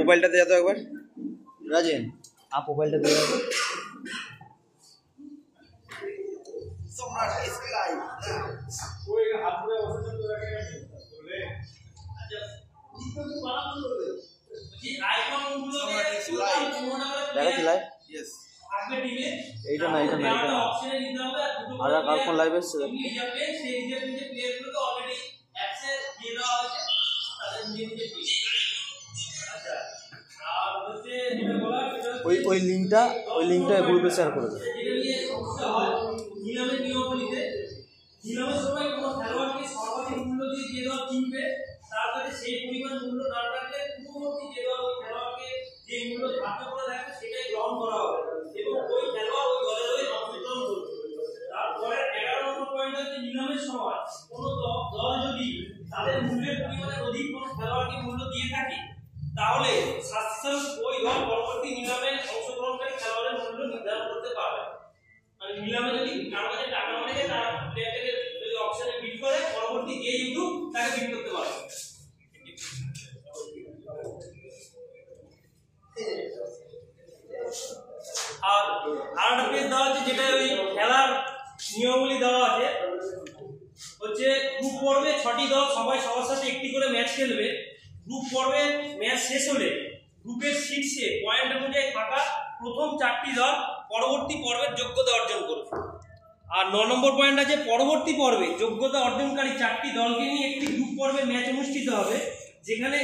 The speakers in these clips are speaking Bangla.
মোবাইলটাতে যা তো একবার রাজেন মোবাইলটা দিয়ে দাও। সম্রাট স্কাই ওই হাত ধরে বসে তো রাখে না বলে আচ্ছা কিন্তু বানানো করবে যে আইকন গুলো দেখাচ্ছি লাইভ ইয়েস থাকবে টিমে এইটা না এটা অপশনে নিতে হবে আর দুটো আর কার ফোন লাইভ এসেছে রিজার্ভ প্লেয়ার সেই রিজার্ভ যে প্লেয়ার গুলোকে অলরেডি অ্যাপসে দিয়ে দেওয়া হয়েছে তাদের নিজে নিজে টিম। আচ্ছা আর হচ্ছে যেটা বলা সেটা ওই লিংকটা গ্রুপে শেয়ার করে দাও। যেটা নিয়ে সমস্যা হয় নিলামের নিয়মাবলীতে নিলামের সময় কোনো খেলোয়াড়কে সর্বাধিক মূল্য দিয়ে দেওয়া কিনবে তার কাছে সেই পরিমাণ মূল্য না থাকলে পূর্ববর্তী যে দেওয়া ওই খেলোয়াড়কে যে মূল্য ধার্য করে থাকবে সেটাই গ্রহণ করা হবে এবং ওই খেলোয়াড় ওই দলের হয়ে অংশগ্রহণ করবে। তারপরে 11 নম্বর পয়েন্ট হচ্ছে নিলামের সময় কোনো দল যদি তাদের মূল্যের পরিমাণের অধিক কোনো খেলোয়াড়কে মূল্য দিয়ে থাকে তাহলে শাস্তিস্বরূপ ওই দল পরবর্তী নিলামে অংশগ্রহণকারী খেলোয়াড়ের মূল্য নির্ধারণ করতে পারবে। মানে নিলামে যদি কারো কাছে টাকা না থাকে তারা প্লেয়ারটাকে যদি অকশনে বিড করে পরবর্তী যে ইউটিউব তাকে বিড করতে পারবে। আর আরেকটা পেজ দেওয়া আছে যেটা ওই খেলার নিয়মাবলী দেওয়া আছে হচ্ছে গ্রুপ পর্বে 6টি দল সবাই সবার সাথে একটি করে ম্যাচ খেলবে। গ্রুপ পর্বে ম্যাচ শেষ হলে গ্রুপের শীর্ষে পয়েন্ট অনুযায়ী থাকা প্রথম 4টি দল পরবর্তী পর্বের যোগ্যতা অর্জন করবে। আর 9 নম্বর পয়েন্ট আছে পরবর্তী পর্বে যোগ্যতা অর্জনকারী 4টি দলকে নিয়ে একটি গ্রুপ পর্বে ম্যাচ অনুষ্ঠিত হবে যেখানে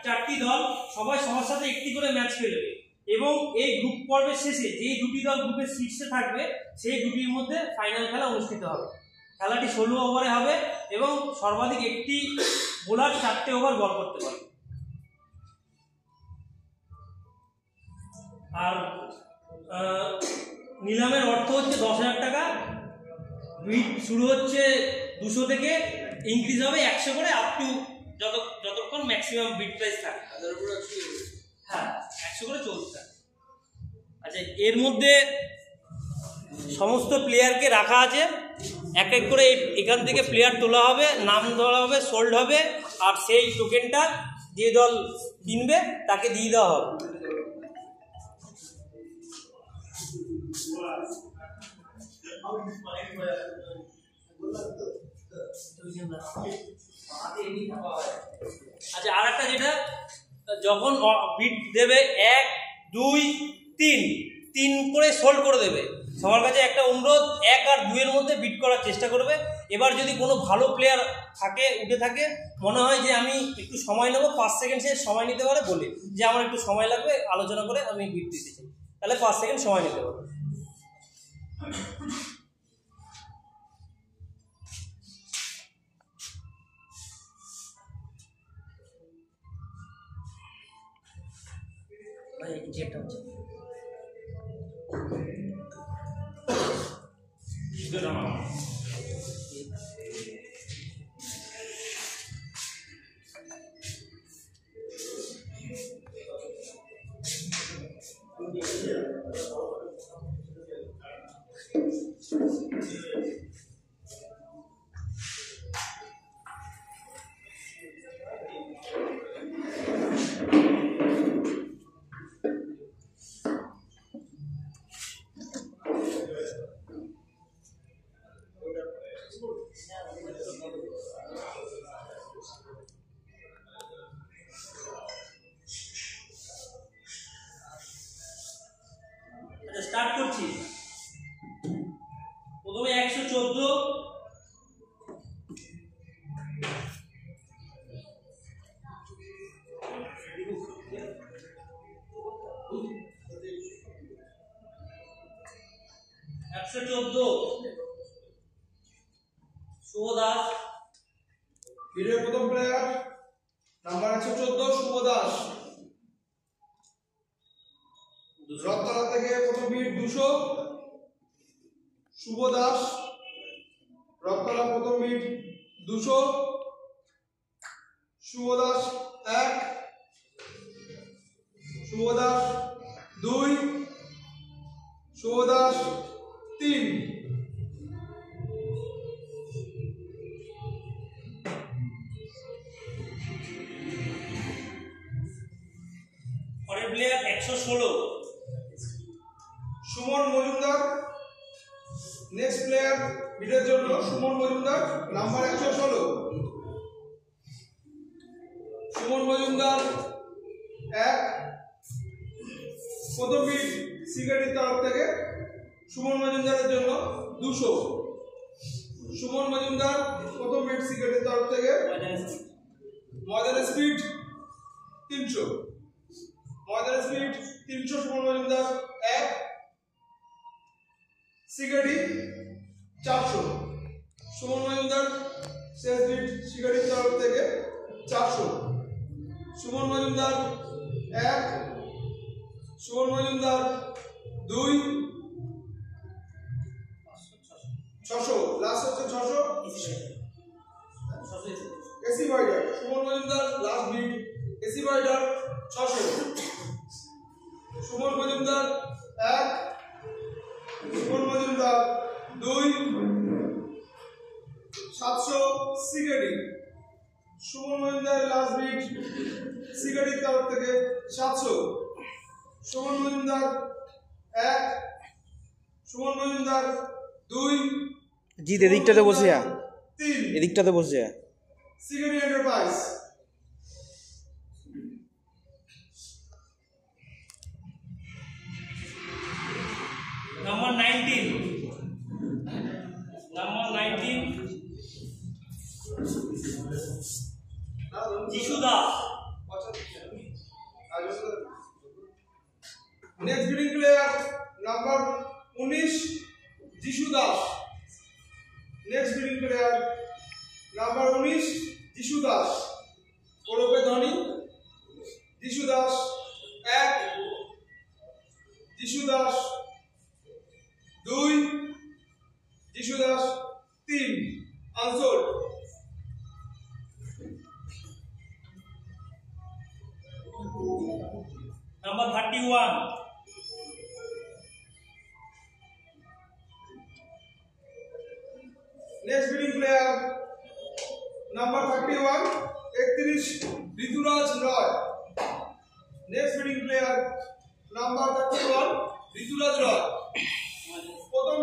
4টি দল সবাই সবার সাথে একটি করে ম্যাচ খেলবে এবং এই গ্রুপ পর্বের শেষে যে দুটি দল গ্রুপের শীর্ষে থাকবে সেই দুটির মধ্যে ফাইনাল খেলা অনুষ্ঠিত হবে। খেলাটি 16 ওভারে হবে এবং সর্বাধিক একটি বোলার 4টে ওভার বল করতে পারবে। আর নিলামের অর্থ হচ্ছে 10,000 টাকা। বিড শুরু হচ্ছে 200 থেকে ইনক্রিজ হবে 100 করে আপ টু যতক্ষণ ম্যাক্সিমাম বিড প্রাইস থাকে হ্যাঁ 100 করে চলতে থাকে। আচ্ছা এর মধ্যে সমস্ত প্লেয়ারকে রাখা আছে এক এক করে এখান থেকে প্লেয়ার তোলা হবে নাম দেওয়া হবে সোল্ড হবে আর সেই টোকেনটা যে দল কিনবে তাকে দিয়ে দেওয়া হবে। আচ্ছা আর একটা যেটা যখন বিট দেবে 1 2 3 করে সোল্ড করে দেবে সবার কাছে একটা অনুরোধ 1 আর 2 এর মধ্যে বিট করার চেষ্টা করবে। এবার যদি কোনো ভালো প্লেয়ার থাকে উঠে থাকে মনে হয় যে আমি একটু সময় নেবো 5 সেকেন্ড সে সময় নিতে পারে বলে যে আমার একটু সময় লাগবে আলোচনা করে আমি বিট দিতে চাই তাহলে 5 সেকেন্ড সময় নিতে পারবে। যেটা হচ্ছে স্টার্ট করছি। প্রথমে 114 শুভ দাস ভিডিও প্রথম প্লেয়ার নাম্বার 114 শুভ দাস। রত্তলা থেকে প্রথম বিট 200 শুভ দাস। রত্তলা প্রথম বিট 200 শুভ দাস 1 শুভ দাস 2 শুভ দাস 3 শুভ পরের player 116 Suman Majumdar. Next player মিডের জন্য সুমন মজুমদার নাম্বার 116। সুমন মজুমদার 1 প্রথম মিড সিগারেটের তরফ থেকে সুমন মজুমদারের জন্য 200। সুমন মজুমদার প্রথম মিড সিগারেটের তরফ থেকে ময়দানের স্পিড 300। ময়দানের স্পিড 300 সুমন মজুমদার 1 সিগারেট 400। সুমন মজুমদার শেষ মিড সিগারেটের তরফ থেকে 400। সুমন মজুমদার 1 সুমন মজুমদার 2 600। লাস্ট হচ্ছে 600 AC bidder. Suman Majumdar last bid AC bidder 600। Suman Majumdar 1 Suman Majumdar 2 700 cigarette. Suman Majumdar last bid সিগারেটের তরফ থেকে 700। সুমন মজুমদার 1 সুমন মজুমদার 2 জিৎ এদিকটাতে বসে যা, 3 এদিকটাতে বসে যা। Cigarette enterprise. Number 19 Jishu Das. Next bidding player number 19 Jishu Das. Next bidding player number 19 Jishu Das ওরফে ধনী। যিশু দাস 1 যিশু Das 2 Jishu Das 3 unsold. Number 31 next bidding player number 31 31 Rituraj Roy. Next bidding player number 31 Rituraj Roy. প্রথম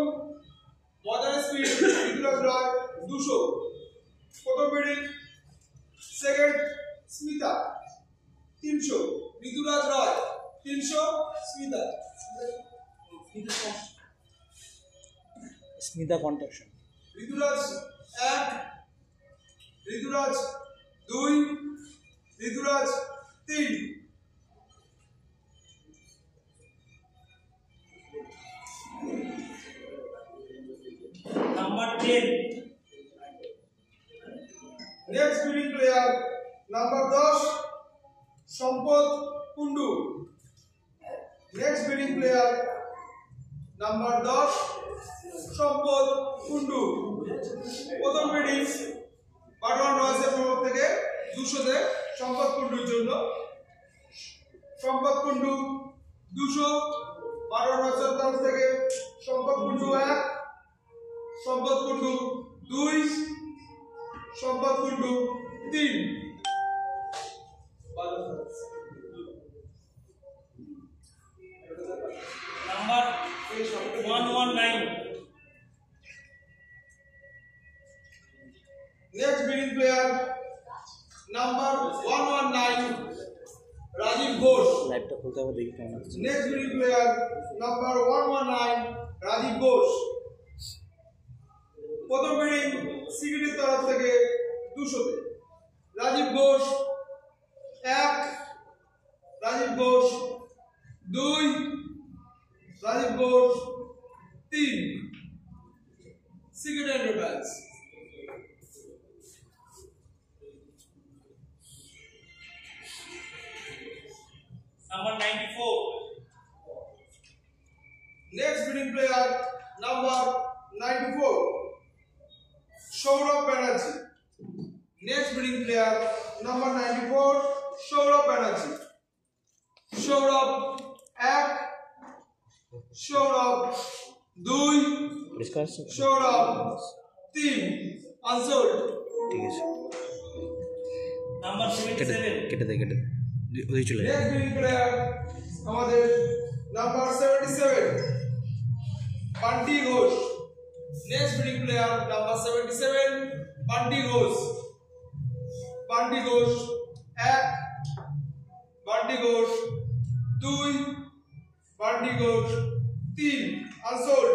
ময়দানের স্পিড ঋতুরাজ রয় 200। প্রথম bidding second Smita 300। Rituraj Roy 300 Smita Smita construction. Rituraj 1 Rituraj 2 Rituraj 3। Number 10 next bidding player number 10 Sampad Kundu. Next bidding player number 10 Sampad Kundu. প্রথম বিডিং বাটওয়ান রয়েসের তরফ থেকে 200 তে সম্পদ কুন্ডুর জন্য। সম্পদ কুন্ডু 200 বাটওয়ান রয়েসের তরফ থেকে সম্পদ কুন্ডু 1 সম্পদ Kundu 2 Sampad Kundu 3। Number 119 next bidding player number 119 Rajiv Ghosh. লাইভটা খুলতে হবে, দেখি কেমন আছে। Next bidding player number 119 Rajiv Ghosh. প্রথম বিডিং সিকিউরিটির তরফ থেকে 200 তে Rajiv Ghosh 1 Rajiv Ghosh 2 Rajiv Ghosh 3 security enterprise. Number 94 next bidding player number 94 Sourav Banerjee. Next bidding player number 94 Sourav Banerjee. Sourav 1 Sourav 2 পরিষ্কার আছে? সৌরভ 3 আনসোল্ড। ঠিক আছে, নাম্বার কেটে দে 77 কেটে দে কেটে দে, ওদিকে চলে যা। Next bidding player Bunty Ghosh. Next bidding player number 77 Bunty Ghosh. Bunty Ghosh 1, Bunty Ghosh 2, Bunty Ghosh 3 unsold.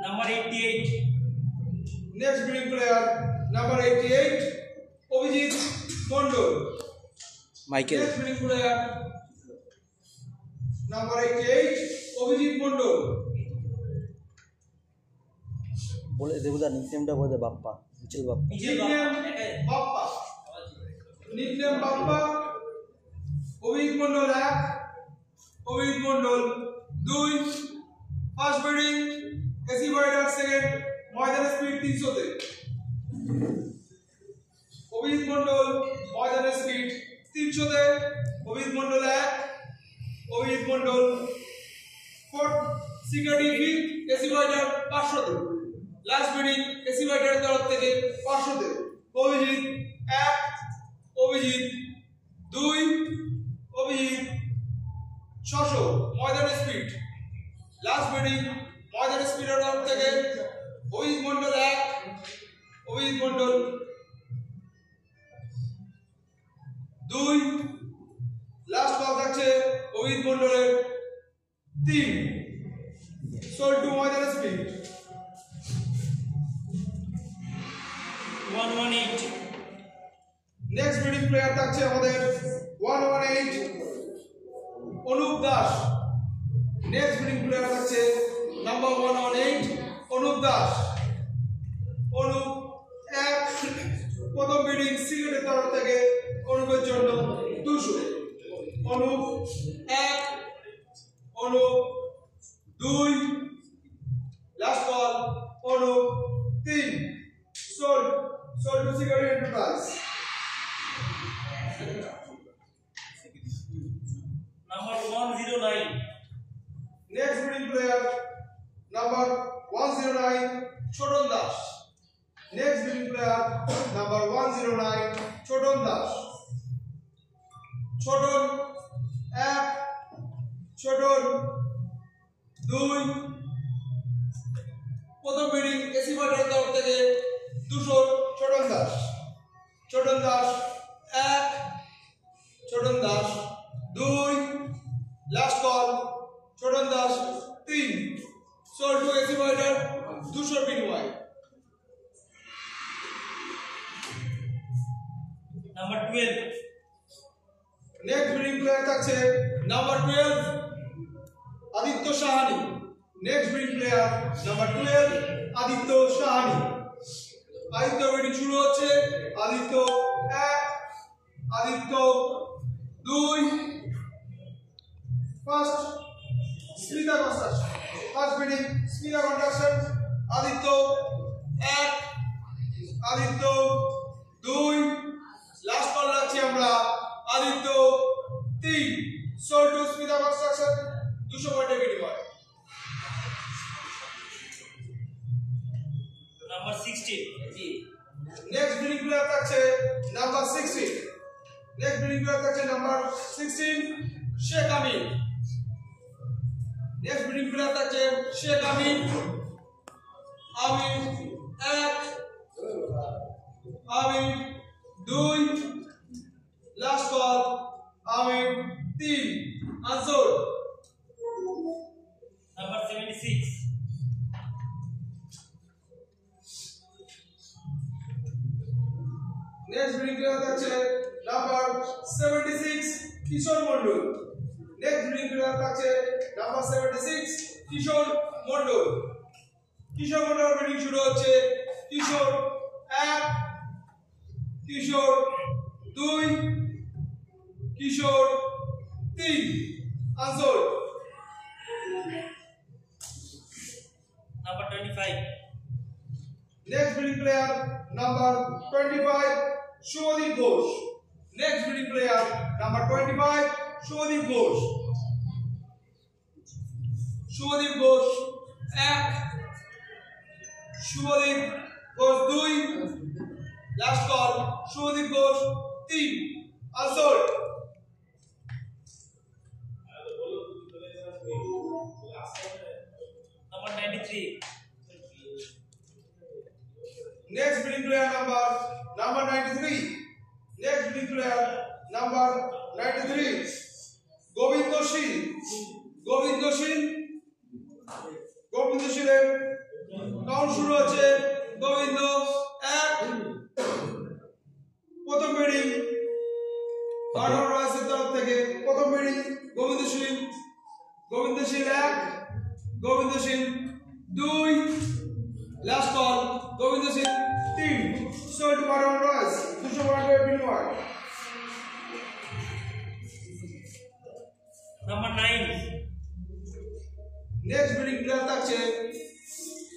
Number 88 next bidding player number 88 Abhijit Mondal. Michael next bidding player number 88 Abhijit Mondal. বলে দেবুদা নিকনেমটা বলে দে Bappa Mitchell Bappa nickname Bappa. Nickname Bappa. Abhijit Mondal 1, Abhijit Mondal 2, first bidding AC bidder second ময়দানের স্পিড 300 তে। অভিজিৎ মন্ডল ময়দানের স্পিড 300 তে। Abhijit Mondal 1, Abhijit Mondal 4 security fit AC fighter 500 তে। লাস্ট বিডিং এসি বাইডারের তরফ থেকে 500 তে। অভিজিৎ 1, অভিজিৎ 2, অভিজিৎ 600 ময়দানের স্পিড। লাস্ট বিডিং ময়দানের স্পিডের তরফ থেকে অভিজিৎ মন্ডল 1, অভিজিৎ মন্ডল 2, লাস্ট বল থাকছে অভিজিৎ মন্ডলের 3 সোল্ড টু ময়দানের স্পিড। 118 নেক্সট বিডিং প্লেয়ার থাকছে আমাদের 118 Anup Das. Next bidding player থাকছে নাম্বার 118 অনুপ দাস। অনুপ 1 প্রথম বিডিং সিগারেটের তরফ থেকে অনুপের জন্য 200। Anup 1, Anup 2, last ball Anup 3 sold to cigarette enterprise. Number 109 next bidding player number 109 Chhoton Das. Next bidding player number 109 Chhoton Das. Choton 1, Choton 2 প্রথম বিডিং এসি বাইডারের তরফ থেকে 200 Choton Das. Choton Das 1, Choton Das 2, last call Choton Das 3 sold to AC fighter 200 বিনিময়। নাম্বার 12 নেক্সট বিডিং প্লেয়ার থাকছে number 12 Aditya Sahani. Next bidding player number 12 Aditya Sahani. Aditya bidding শুরু হচ্ছে। Aditya 1, Aditya 2, first Smita construction. First bidding Smita construction. Aditya 1, Aditya 2, last call রাখছি আমরা Aditya 3 sold to Smita construction 200 পয়েন্টের বিনিময়। নাম্বার 16 নেক্সট বিডিং প্লেয়ার থাকছে নাম্বার 16। নেক্সট বিডিং প্লেয়ার থাকছে number 16 Sheikh Amin. Next bidding player থাকছে Sheikh Amin. Amin 1, Amin 2, last call Amin 3 unsold. Number 76 next bidding player থাকছে number 76 Kishore Mondal. Next bidding player থাকছে নাম্বার 76 কিশোর মন্ডল। কিশোর মন্ডল বিডিং শুরু হচ্ছে। কিশোর 1, কিশোর 2, Kishore 3 unsold. Number 25 next bidding player number 25 Shubhadeep Ghosh. Next bidding player number 25 Shubhadeep Ghosh. Shubhadeep Ghosh 1, Shubhadeep Ghosh 2, last call Shubhadeep Ghosh 3 unsold. player number 93. Next winning player number 93. Govindo Shil count শুরু হচ্ছে গোবিন্দ 1 প্রথম ব্যাটিং আরোহণ রয়েছে তরফ থেকে প্রথম batting Gobinda Shil 1 Gobinda Shil 2 last ball Gobinda Shil 3 sold Arohan রয়েছে 200 বিনিময় নাম্বার 9 নেক্সট ব্যাটিং প্লেয়ার থাকছে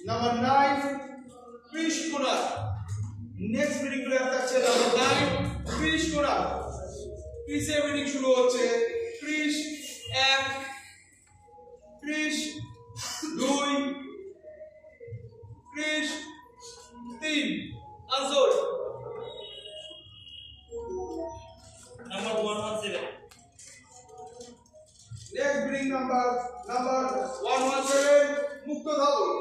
number 9 Krish Kunar next batting player থাকছে নাম্বার 9 ক্রিশ কুনার ক্রিশে ব্যাটিং শুরু হচ্ছে Krish 1 Krish 2 Krish 3 unsold number 117 next winning number 117 মুক্ত ধাবক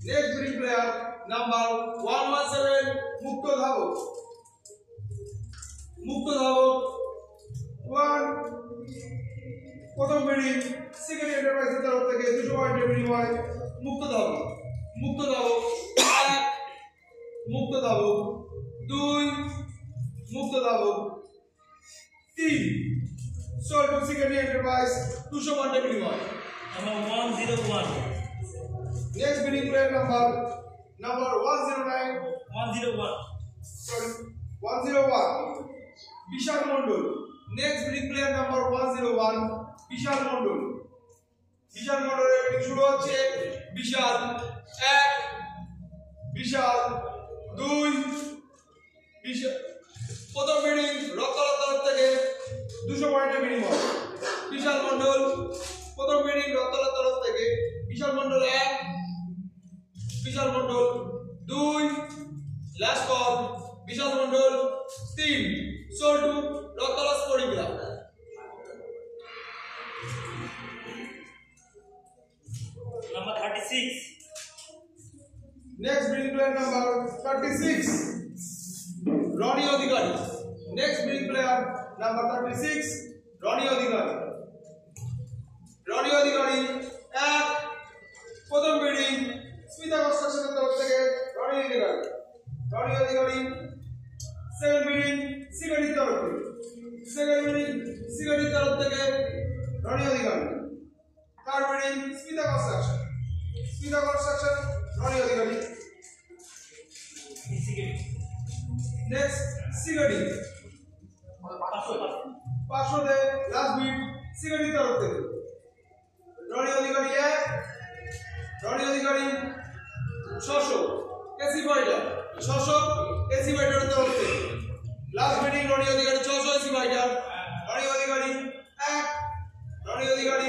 next winning player number 117 মুক্ত ধাবক 1 প্রথম ব্যাটিং সেকেন্ড এন্টারপ্রাইজের তরফ থেকে 200 পয়েন্টের বিনিময়ে মুক্ত ধাবক 1 মুক্ত ধাবক 2 মুক্ত ধাবক 3 sold to second enterprise 200 পয়েন্টের বিনিময়ে number 101 next winning player number 109 sorry 101 বিশাল মণ্ডল next winning player number 101 বিশাল মণ্ডলের ব্যাটিং শুরু হচ্ছে বিশাল 1 বিশাল 2 বিশাল প্রথম ব্যাটিং রত্তলা তরফ থেকে 200 পয়েন্টের বিনিময় বিশাল মণ্ডল প্রথম ব্যাটিং রত্তলা তরফ থেকে Bishal Mondal 1 Bishal Mondal 2 last ball Bishal Mondal 3 sold to Rattala sporting club number 36 next winning player number 36 Roni Adhikari next winning player number 36 Roni Adhikari 1 প্রথম ব্যাটিং স্মিতা কনস্ট্রাকশনের তরফ থেকে রনি অধিকারী সেকেন্ড ব্যাটিং সিগারেটের তরফ থেকে Roni Adhikari third batting Smita construction Roni Adhikari next cigarette 500 তে লাস্ট বিট সিগারেটের তরফ থেকে রনি অধিকারী 600 এসি ফাইটার তরফ থেকে last batting Rony Adhikari 600 AC fighter Rony Adhikari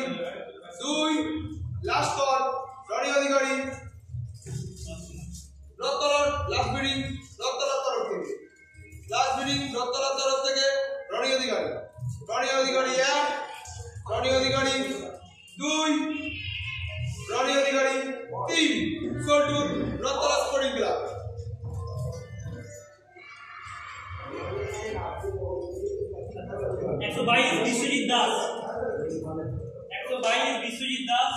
2 last ball Rony Adhikari রত্তলার লাস্ট ব্যাটিং রত্তলার তরফ থেকে Roni Adhikari 1 Rony Adhikari 2 Rony Adhikari 3 sold to Rattala sporting club 122 Biswajit Das 122 Biswajit Das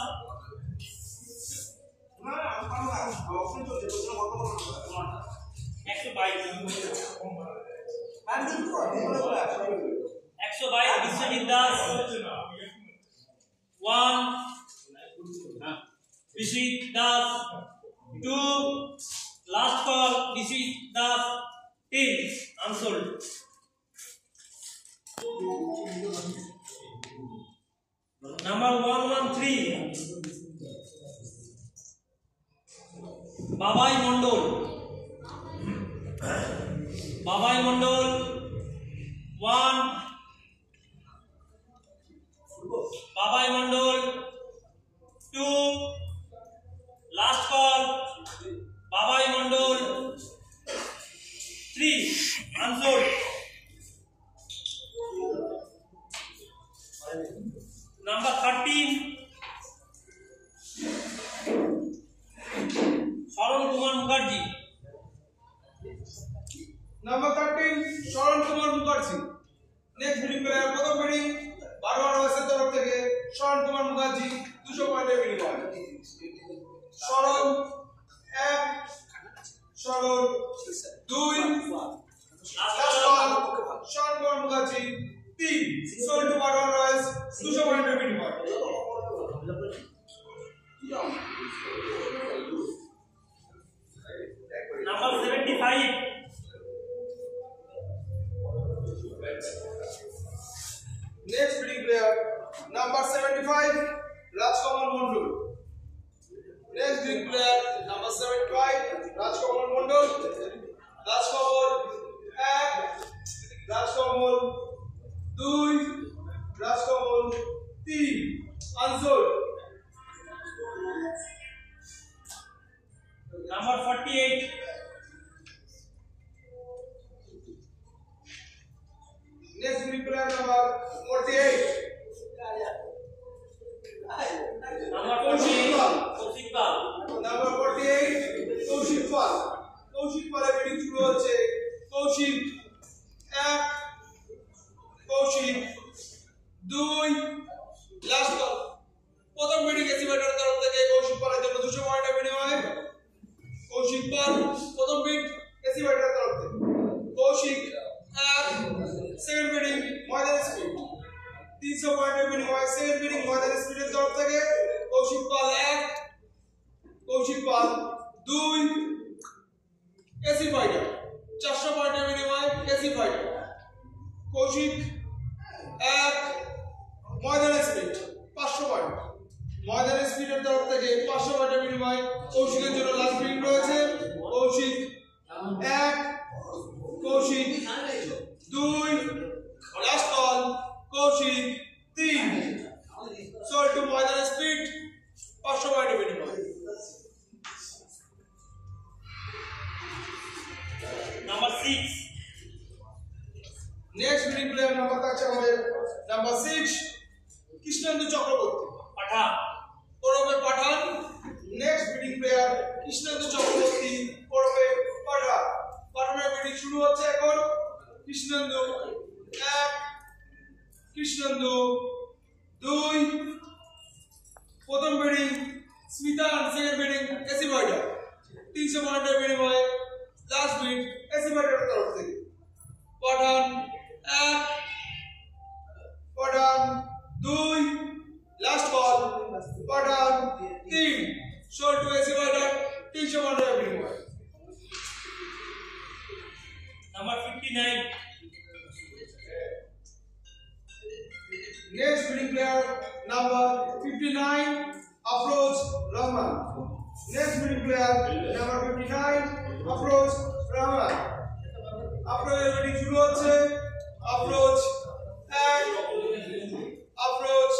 1 Biswajit Das 2 last call Biswajit Das 3 unsold number 113 Babai মণ্ডল 1 বাবাই মণ্ডল 2 লাস্ট কল বাবাই মণ্ডল 3 unsold number 13 Sharan Kumar Mukherjee number 13 Sharan Kumar Mukherjee. Next bidding player প্রথম বিডিং বারবার ওয়াসের তরফ থেকে শরণ কুমার মুখার্জি 200 পয়েন্টের বিনিময়। শরণ 1, শরণ 2, লাস্ট বল শরণ কুমার মুখার্জি 3, সোল টু বারবার রয়্যালস 200 পয়েন্টের বিনিময়। Number 75 Next bidding player, number 75, Rajkamal Mondol. Next bidding player, number 75, Rajkamal Mondol. Rajkamal 1, Rajkamal 2, Rajkamal 3, unsold. Number 48 Next bidding player, number 48, number 48 Kaushik Pal number 48, Kaushik Pal. Kaushik Pal bidding শুরু হচ্ছে। কৌশিক 1, কৌশিক 2, লাস্ট বল প্রথম বিডিং এসিভেটর তরফ থেকে কৌশিক পালের জন্য 200 পয়েন্টের বিনিময়ে। কৌশিক পাল প্রথম বিড এসিভেটর তরফ থেকে। কৌশিক 1, সেকেন্ড বিডিং ময়দান স্পিড 300 পয়েন্টের বিনিময়ে। সেকেন্ড বিডিং ময়দান স্পিডের তরফ থেকে কৌশিক পাল 1, কৌশিক পাল 2, এসি ফাইটার 400 পয়েন্টের বিনিময়ে। AC fighter Kaushik 1, Maidan speed 500 point. ময়দান স্পিডের তরফ থেকে 500 পয়েন্টের বিনিময়ে কৌশিকের জন্য লাস্ট বিডিং রয়েছে। Koushik 1, Koushik 2, last call Koushik 3, sold to Maidan speed 500 পয়েন্টের বিনিময়ে। Number 6 next bidding player number থাকছে আমাদের নাম্বার 6, কৃষ্ণেন্দু চক্রবর্তী পাঠান ওরফে Pathan. Next bidding player Krishnendu Chakraborty ওরফে পাঠান। পাঠানের বিডিং শুরু হচ্ছে এখন। কৃষ্ণেন্দু 1, কৃষ্ণেন্দু 2, প্রথম bidding Smita, second bidding AC fighter 300 পয়েন্টের বিনিময়ে। লাস্ট বিড এসি ফাইটারের তরফ থেকে। Pathan 1, Pathan 2, last ball Pathan 3, sold to AC fighter 300 পয়েন্টের বিনিময়ে। Number 59 Next bidding player number 59, Afroz Rahman. Next bidding player number 59, Afroz Rahman. Afroz bidding শুরু হচ্ছে। Afroz 1, Afroz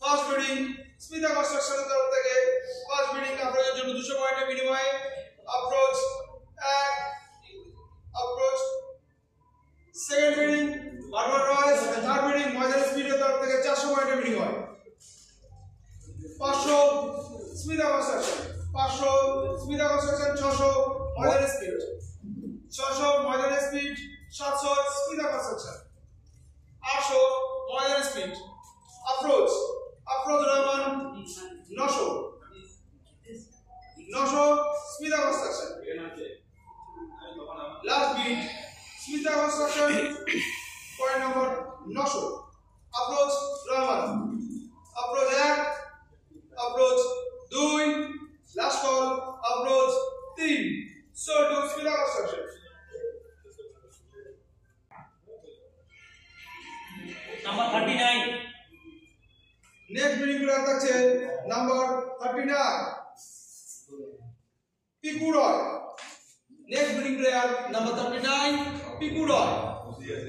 first bidding Smita কনস্ট্রাকশনের তরফ থেকে। ফার্স্ট বিডিং আফরোজের জন্য 200 পয়েন্টের বিনিময়ে। আফরোজ 1, আফরোজ সেকেন্ড বিডিং বারবার রয়্যালস। থার্ড বিডিং ময়দান স্পিডের তরফ থেকে 400 পয়েন্টের বিনিময়ে। 500 Smita construction 500 Smita construction 600 Maidan speed 600 Maidan speed 700 Smita construction 800 Maidan speed. Afroz Rahman 900 Smita construction. Last bid Smita construction point number 900। Afroz Rahman. Afroz 1, Afroz 2, last call Afroz 3, sold to Smita construction. Number 39 next bidding player থাকছে number 39, Piku Roy. Next bidding player number 39, Piku Roy.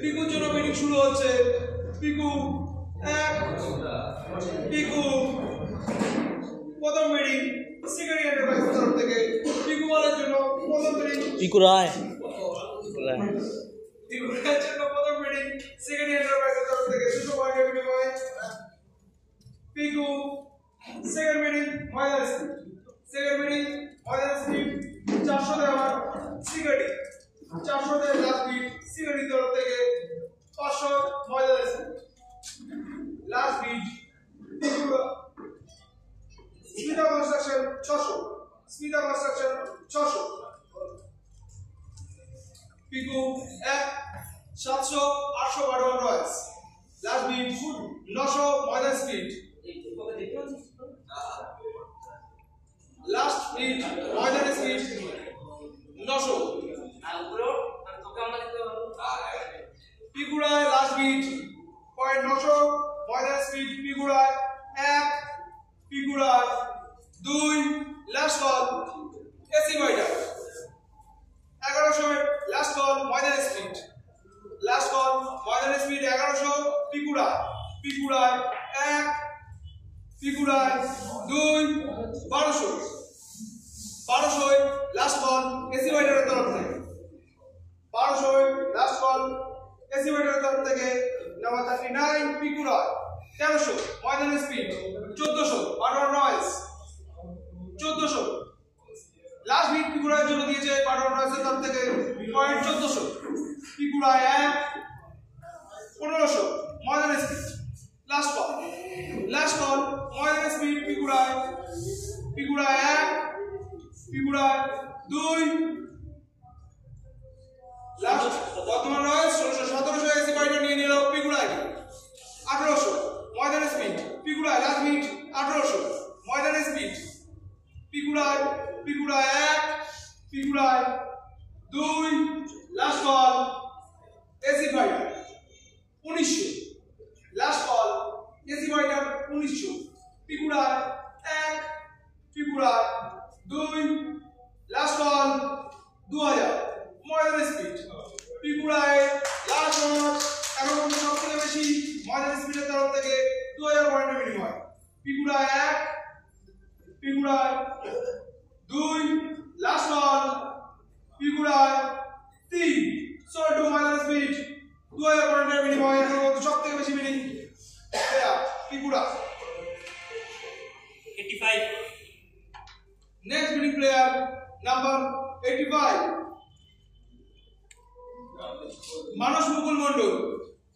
পিকুর জন্য বিডিং শুরু হচ্ছে। পিকু 1, পিকু প্রথম বিডিং সিগারি এন্টারপ্রাইজের তরফ থেকে। পিকু বলের জন্য প্রথম বিডিং পিকু রায় পিকু রায়ের জন্য প্রথম বিডিং সিগারি এন্টারপ্রাইজের তরফ থেকে 200 পয়েন্টের বিনিময়ে। পিকু সেকেন্ড বিডিং ময়দান স্পিড 400 দেওয়ার সিগারি 400 তে লাস্ট বিট সিগারেটের তরফ থেকে 500 Maidan speed last bid Smita construction 600 Smita construction 600 Piku 1 700 800 বারোয়ান royals last bid 900 Maidan speed last bid Maidan speed 900 পিগুড়ায় লাস্ট বিট 900 ময়দান স্পিড পিগুড়ায় 1 পিগুড়ায় 2 last call AC Maidan 1100 last call Maidan speed last call Maidan speed 1100 পিগুড়ায় পিগুড়ায় 1 পিগুড়ায় 2 1200 লাস্ট কল এসি ময়দানের তরফ থেকে 1200 লাস্ট কল এসি ময়দানের তরফ থেকে নাম্বার 39 পিগুড়ায় 1300 ময়দান স্পিড 1400 বারোয়ান রয়েস 1400 লাস্ট বিট পিগুড়ার জন্য দিয়েছে বারোয়ান রয়েসের তরফ থেকে পয়েন্ট 1400 পিগুড়ায় 1 1500 Maidan speed last call Maidan speed পিগুড়ায় 1 পিগুড়ায় 2 লাস্ট বর্তমান রয়েস 1700 এসি পয়েন্ট নিয়ে নিল পিগুড়ায় 1800 ময়দান স্পিড পিগুড়ায় লাস্ট বিট 1800 ময়দান স্পিড পিগুড়ায় 1 পিগুড়ায় 2 last call AC point 1900 last call AC point 1900 পিগুড়ায় 1 পিগুড়ায় 2 লাস্ট কল 2000 ময়দান স্পিড পিগুড়ায় লাস্ট ওভার এখন পর্যন্ত সবথেকে বেশি ময়দান স্পিডের তরফ থেকে 2000 পয়েন্টের বিনিময় পিগুড়ায় 1 পিগুড়ায় 2 লাস্ট কল পিগুড়ায় 3 সো টু ময়দান স্পিড 2000 পয়েন্টের বিনিময় এখন পর্যন্ত সবথেকে বেশি বিনিং পিগুড়া 85 নেক্সট বিনিং প্লেয়ার নাম্বার 85 মানস মুকুল মন্ডল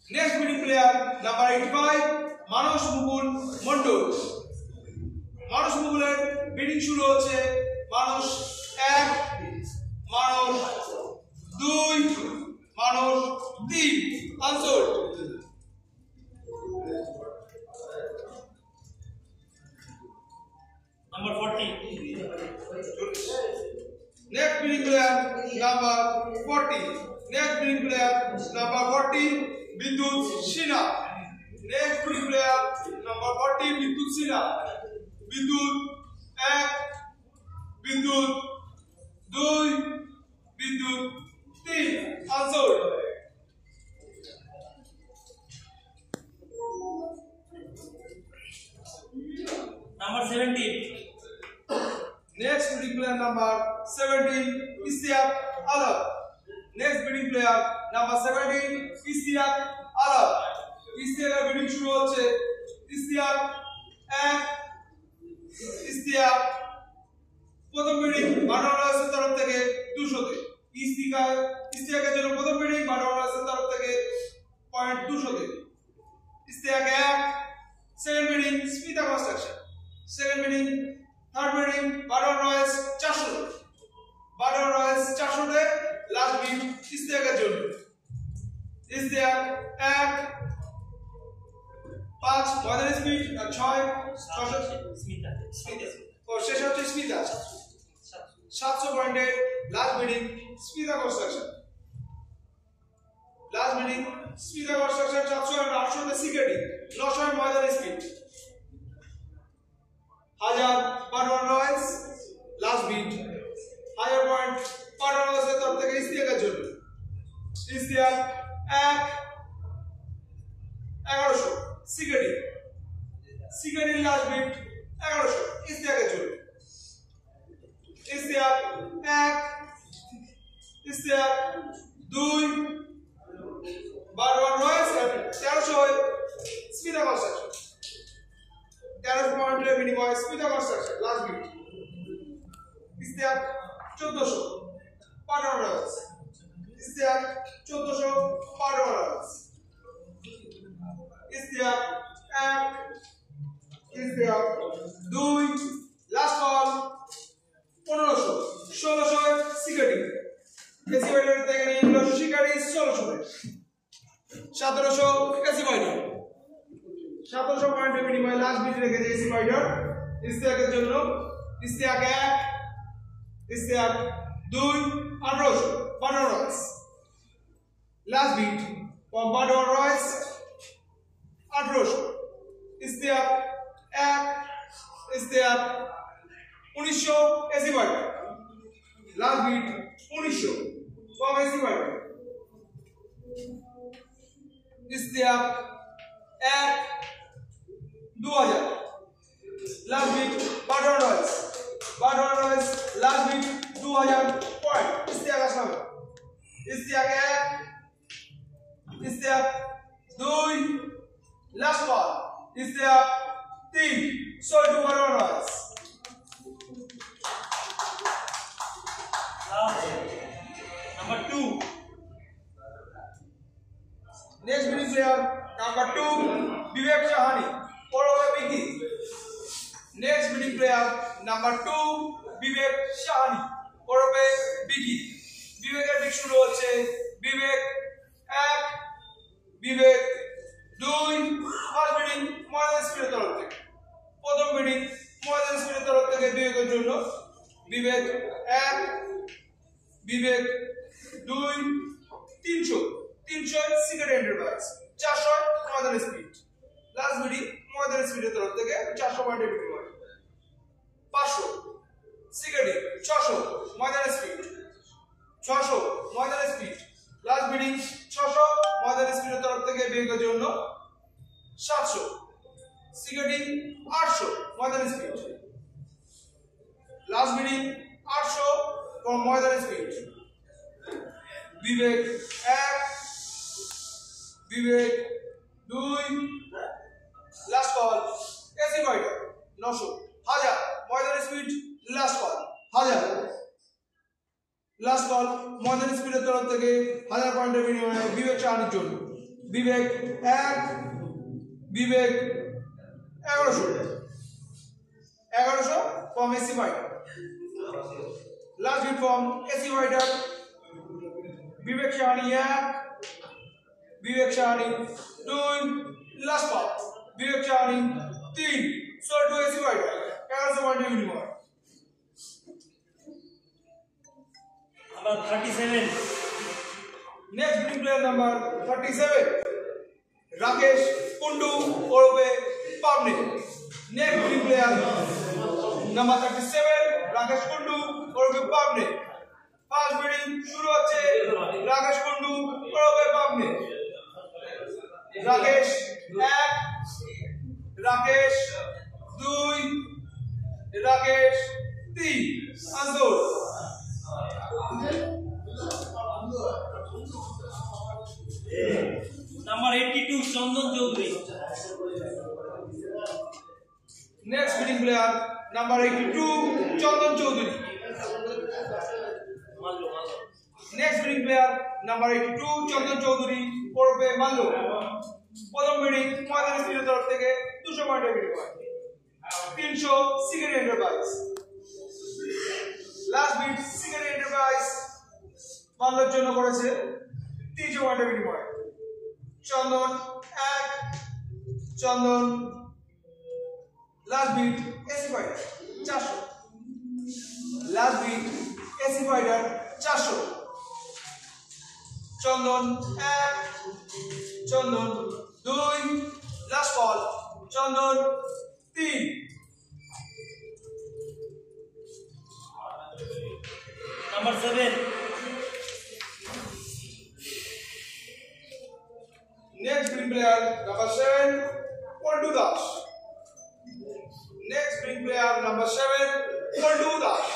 নেক্সট বিনিং প্লেয়ার নাম্বার 85 মানস মুকুল মন্ডল মানস মুকুলের বিনিং শুরু হচ্ছে মানস 1 মানস 2 মানস 3 answer number 40 next winning player number 40 next winning player number 40 Bidut Shina next winning player number 40 Bidut Shina Bidut 1 Bidut 2 Bidut 3 answer number 17 next winning player number 17 Istiak Alam next winning player number 17 Istiak Alam Istiak winning শুরু হচ্ছে Istiak 1 Istiak প্রথম বিডিং বানানোর তরফ থেকে 200 তে Istiak এর জন্য প্রথম বিডিং বানানোর তরফ থেকে পয়েন্ট 200 তে Istiak 1 second bidding Smita construction second bidding third bidding বারোয়ান রয়েস 400 তে লাস্ট বিট ইস্তিয়াকের জন্য ইস্তিয়াক 1 5 ময়দান স্পিড 6 স্মিতা ও শেষ হচ্ছে স্মিতা 700 পয়েন্টে last bidding Smita construction last bidding Smita construction 700 আর 800 তে সিকেডি 900 ময়দান স্পিড 1000 বারোয়ান royals last bid higher point বারোয়ান রয়েসের তরফ থেকে ইস্তিয়াকের জন্য ইস্তিয়াক 1100 সিকেডি লাস্ট বিট 1100 ইস্তিয়াকের জন্য ইস্তিয়াক 1 ইস্তিয়াক 2 বারোয়ান রয়েস 1300 স্মিতা কনস্ট্রাকশন 13 পয়েন্টের বিনিময়ে Smita construction last bid Istiak 1400 বারোয়ান royals Istiak 1400 per dollar Istiak 1 Istiak 2 last call 1500 1600 security AC fighter থেকে নিয়ে নিল সিকিউরিটি 1600 1700 এসি বাইডার 1700 পয়েন্টের বিনিময়ে লাস্ট বিট রেখেছে এসি বাইডার ইস্তেহাকের জন্য ইস্তেহাক 1 ইস্তেহাক 2 1800 বাডর রয়েস লাস্ট বিট ফর বাডর royals 1800 Istiak 1 Istiak 1900 AC fighter last bid 1900 for AC fighter Istiak 1 2000 last bid বাডর royals last bid 2000 point Istiak আসবে ইস্তেহাক 1 ইস্তেহাক 2 লাস্ট কল ইস্তেহাক 3 সো টু বাডর royals number 2 next winning player number 2 Vivek Shahani और Vicky next winning player number 2 Vivek Shahani और विकी विवेक बिग शुरू হচ্ছে विवेक 1 विवेक 2 ফার্স্ট বিডিং ময়দান স্পিডের তরফ থেকে প্রথম বিডিং ময়দান স্পিডের তরফ থেকে বিবেকের জন্য Vivek 1 Vivek 2 300 cigarette enterprise 400 Maidan speed last bidding Maidan স্পিডের তরফ থেকে 400 পয়েন্টের বিনিময়ে 500 cigarette 600 Maidan speed 600 Maidan speed last bidding 600 Maidan স্পিডের তরফ থেকে বিবেকের জন্য 700 cigarette 800 Maidan speed last bidding 800 for Maidan speed Vivek 1 Vivek 2 last call AC fighter 900 1000 modern speed last call 1000 last call modern speed এর তরফ থেকে 1000 পয়েন্টের বিনিময়ে বিবেক শাহানির জন্য Vivek 1 Vivek 1100 from AC fighter last bid from AC fighter Vivek Shahani 1 Vivek Shahani 2 last call Vivek Shahani 3 सो टू एसी फाइटर 1100 पॉइंट विनिमय number 37 next winning player number 37 Rakesh Kundu और Pabne next winning player number 37 Rakesh Kundu और पावने फास्ट बिडिंग शुरू হচ্ছে রাকেশ কুন্ডু পরবে Pabne Rakesh 1 Rakesh 2 Rakesh 3 unsold number 82 Chandan Chowdhury next winning player number 82 Chandan Chowdhury next winning player number 82 Chandan Chowdhury পড়বে মাল্লো প্রথম বিডিং ময়দান স্পিডের তরফ থেকে 200 পয়েন্টের বিনিময়ে 300 cigarette enterprise last bid cigarette enterprise মাল্লোর জন্য করেছে 300 পয়েন্টের বিনিময়ে Chandan 1 Chandan last bid AC fighter 400 last bid AC fighter 400 Chandan 1 Chandan 2 last call Chandan 3 number 7 next winning player number 7 Paltu Das next winning player number 7 Paltu Das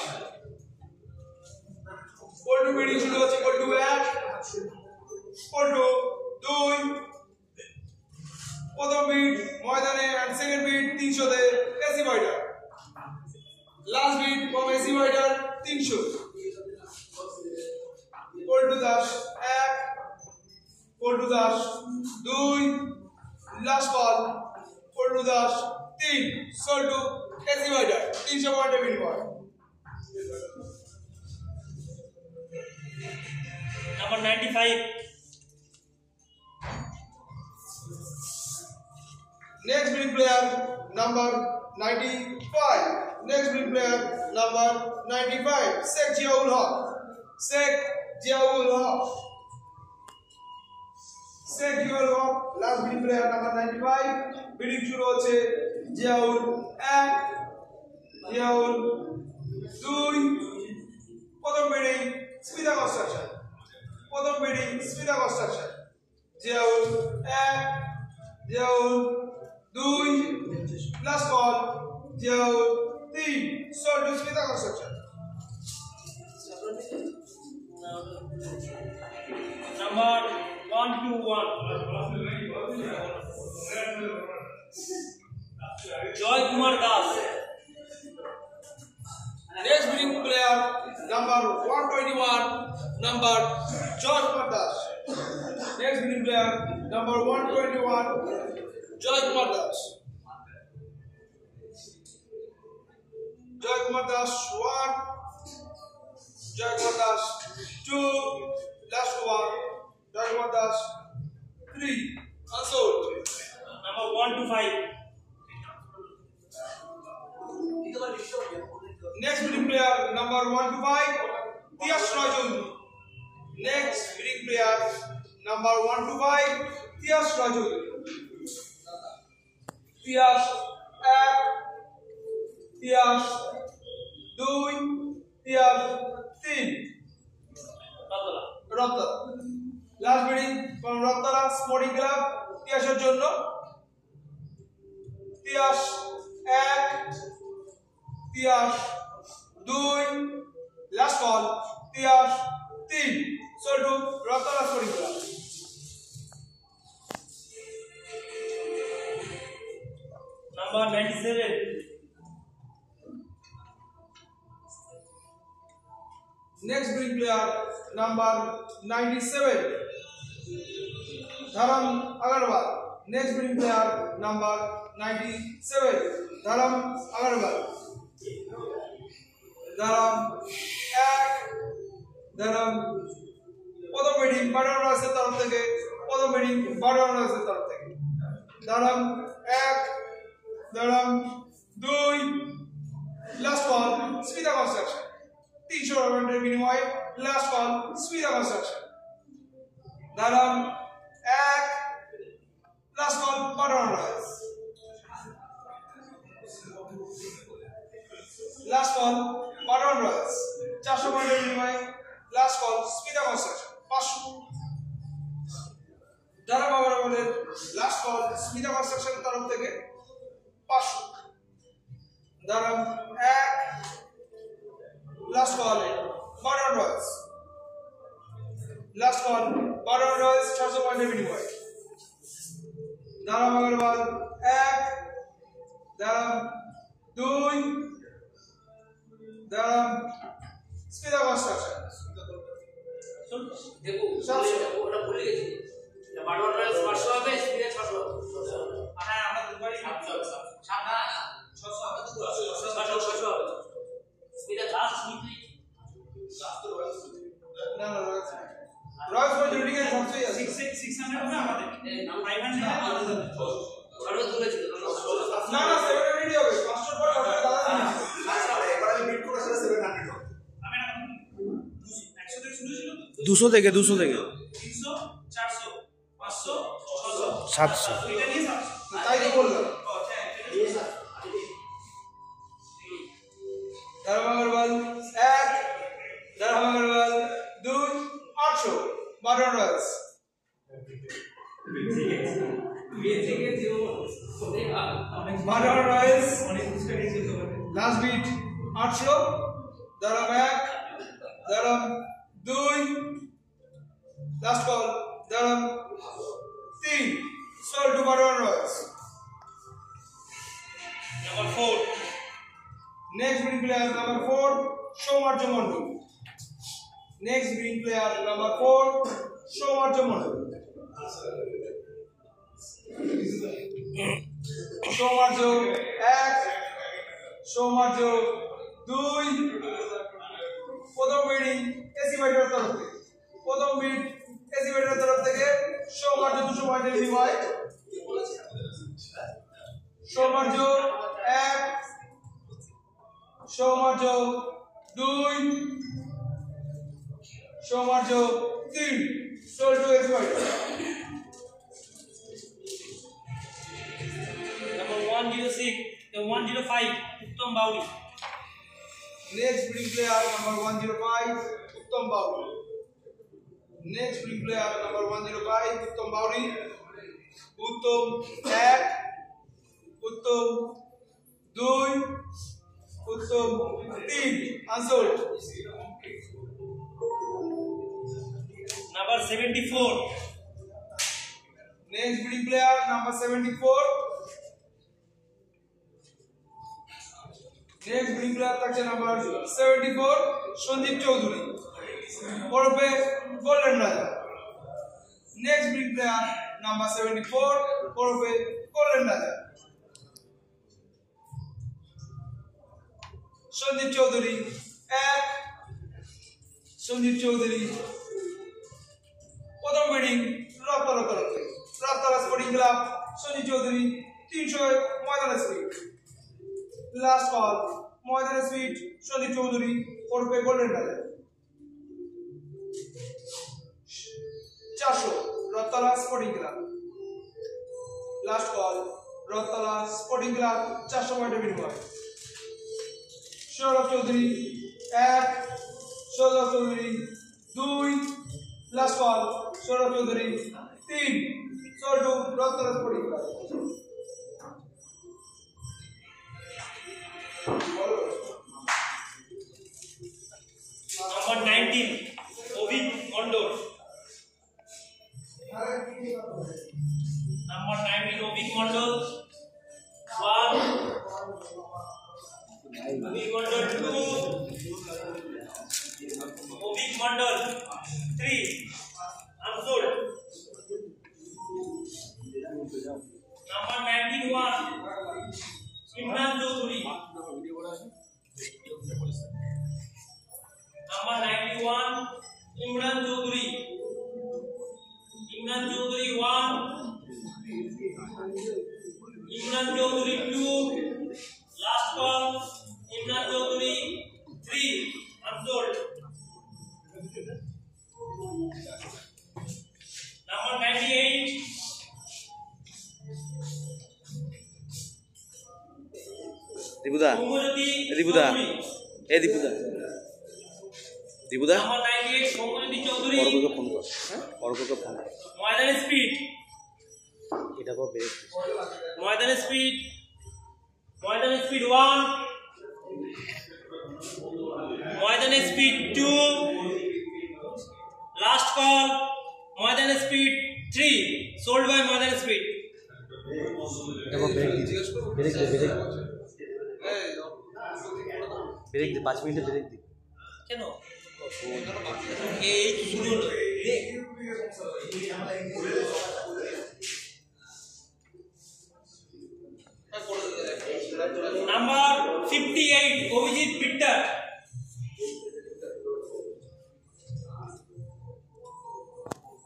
Paltu bidding শুরু হচ্ছে পল্টু 1 পল্টু 2 প্রথম বিট ময়দানে এন্ড সেকেন্ড বিট 300 তে AC fighter last bid from AC fighter 300 Paltu Das 1 Paltu Das 2 last ball Paltu Das 3 sold to AC ওয়াইডার 300 পয়েন্টে বিনিময় number 95 next winning player number 95 next winning player number 95 Sheikh Ziaul Haq Sheikh Ziaul Haq Sheikh Ziaul Haq last winning player number 95 bidding শুরু হচ্ছে জিয়াউল 1 জিয়াউল 2 প্রথম বিডিং স্মিতা কনস্ট্রাকশন প্রথম bidding Smita construction Ziaul 1 Ziaul 2 last ball Ziaul 3 sold to Smita construction number 121 Joy Kumar Das next winning player number 121 number George Kumar Das next winning player number 121 Joy Kumar Das Joy Kumar Das 1 Joy Kumar Das 2 last one Joy Kumar Das 3 unsold number 125 next winning player number 125 Tias Rajul next winning player number 125 Tias Rajul Tias 1 Tias 2 Tias 3 Raptala last winning from Raptala Sporting Club Tiasের জন্য Tias 1 Tias 2 last ball Tias 3 Soltu Raptala Sporting Club number 97 next winning player number 97 Dharam Agarwal next winning player number 97 Dharam Agarwal Dharam 1 Dharam প্রথম ব্যাটিং বারোয়ান রয়েছে তরফ থেকে প্রথম ব্যাটিং বারোয়ান রয়েছে তরফ থেকে Dharam 1 Dharam 2 last ball Smita Construction 300 পয়েন্টের বিনিময়ে last ball Smita construction Dharam 1 last ball বারোয়ান রয়েছে লাস্ট বল বারোয়ান রয়েছে 400 পয়েন্টের বিনিময়ে last ball Smita construction 500 Dharam আবারওয়ালের লাস্ট বল স্মিতা কনস্ট্রাকশন তরফ থেকে 500 Dharam 1 লাস্ট বল বারোয়ান রয়েছে লাস্ট বল বারোয়ান রয়েছে 600 পয়েন্টের বিনিময়ে Dharam Agarwal 1 Dharam 2 Dharam Smita construction দেখো ওটা ভুলে গেছি বারবার 500 হবে স্পিডে 600 হ্যাঁ আমরা দুবারই 700 আমরা তো 600 হবে স্পিডে লাস্ট নিতে না না রয়েছে রেটিং এর সবচেয়ে 600 হবে আমাদের 500 আরো তুলেছিল না না 780 হবে 500 পর হবে দাদা এবার আমি বিট করে 700 হবে আমি না 100 থেকে শুরু ছিল 200 থেকে 300 400 500 600 700 এটা নিয়ে 700 তাই তো বললাম Dharam Agarwal 1 Dharam Agarwal 2 800 বারোয়ান রয়েছে বারোয়ান রয়েছে last bid 800 Dharam 1 Dharam 2 last ball Dharam 3 Soltu বারোয়ান রয়েছে number 4 Next winning player number 4 Shomarjo Mondu next winning player number 4 Shomarjo Mondu সৌমার্য 1, Soumarya 2, প্রথম বিডিং এসি বাইটার তরফ থেকে, প্রথম বিড এসি বাইটার তরফ থেকে সৌমার্য 200 পয়েন্টের বিনিময়। Soumarya 1, Soumarya 2, Soumarya 3, sold to AC fighter. Number 106 to 105 Uttam Bauri. Next bidding player number 105 Uttam Bauri. Next bidding player number 105 Uttam Bauri. Uttam 1, Uttam 2, Uttam 3, unsold. Number 74 Next bidding player number 74. Next bidding player থাকছে number 74 সন্দীপ চৌধুরী ওরফে গোল্ডেন রাজা। Next bidding player number 74 ওরফে গোল্ডেন রাজা। সন্দীপ চৌধুরী 1, সন্দীপ চৌধুরী প্রথম বিডিং রপ্তালা তরফ থেকে, Raptala sporting club Sandip Chowdhury 300 Maidan speed. Last call Maidan speed Sandip Chowdhury ওরফে golden Raja. 400 Raptala sporting club. Last call Raptala sporting club 400 পয়েন্টের বিনিময়। Sourav Chowdhury 1, Sourav Chowdhury 2, last call Sourav Chowdhury 3, sold to Raptala sporting club. Number 19 Ovik Mondor. Number 19 Ovik Mondor 1, Ovik Mondor 2, Ovik Mondor 3, unsold. Number 91 Imran Chaudhary. Number 91 Imran Chaudhary. Imran Chaudhary 1, Imran Chaudhary 2, last call Imran Chaudhary 3, unsold. Number 98 দীপুদা, Somojyoti দীপুদা, Chaudhary. এ দীপুদা, দীপুদা Number 98 Somojyoti Chaudhary. অর্ককে ফোন কর, অর্ককে ফোন কর। ময়দান স্পিড, এটা পর break. Maidan speed 1, Maidan speed 2, last call Maidan speed 3, sold by Maidan speed. এটা পর ব্রেক দিতে, ব্রেক দে, ব্রেক ব্রেক দে, 5 মিনিটে ব্রেক দে। কেন এই শুরু হলো number 58 Abhijit Bittar.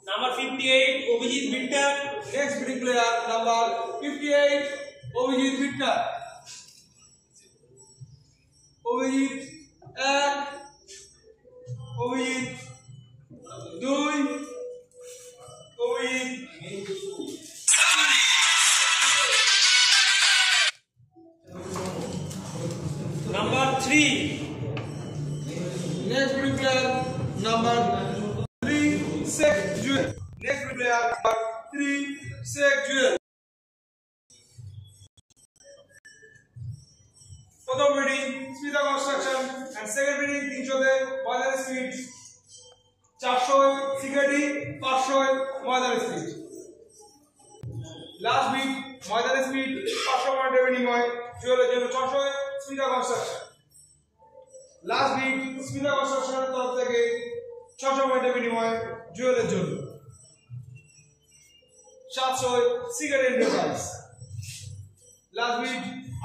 Number 58 Abhijit Bittar. Next bidding player number 58 Abhijit বিট্টা। Abhijit 1, Abhijit 2, Abhijit number 3 next bidding player number 3 Sheikh Jewel. Next bidding player number 3 Sheikh Jewel. প্রথম bidding Smita construction and second bidding 300 তে Maidan speed 400 CKD 500 Maidan speed. Last bid Maidan speed 500 পয়েন্টের বিনিময় জুয়েলের জন্য 600 Smita construction. Last bid Smita কনস্ট্রাকশনের তরফ থেকে 600 পয়েন্টের বিনিময় জুয়েলের জন্য। 700 cigarette enterprise. Last bid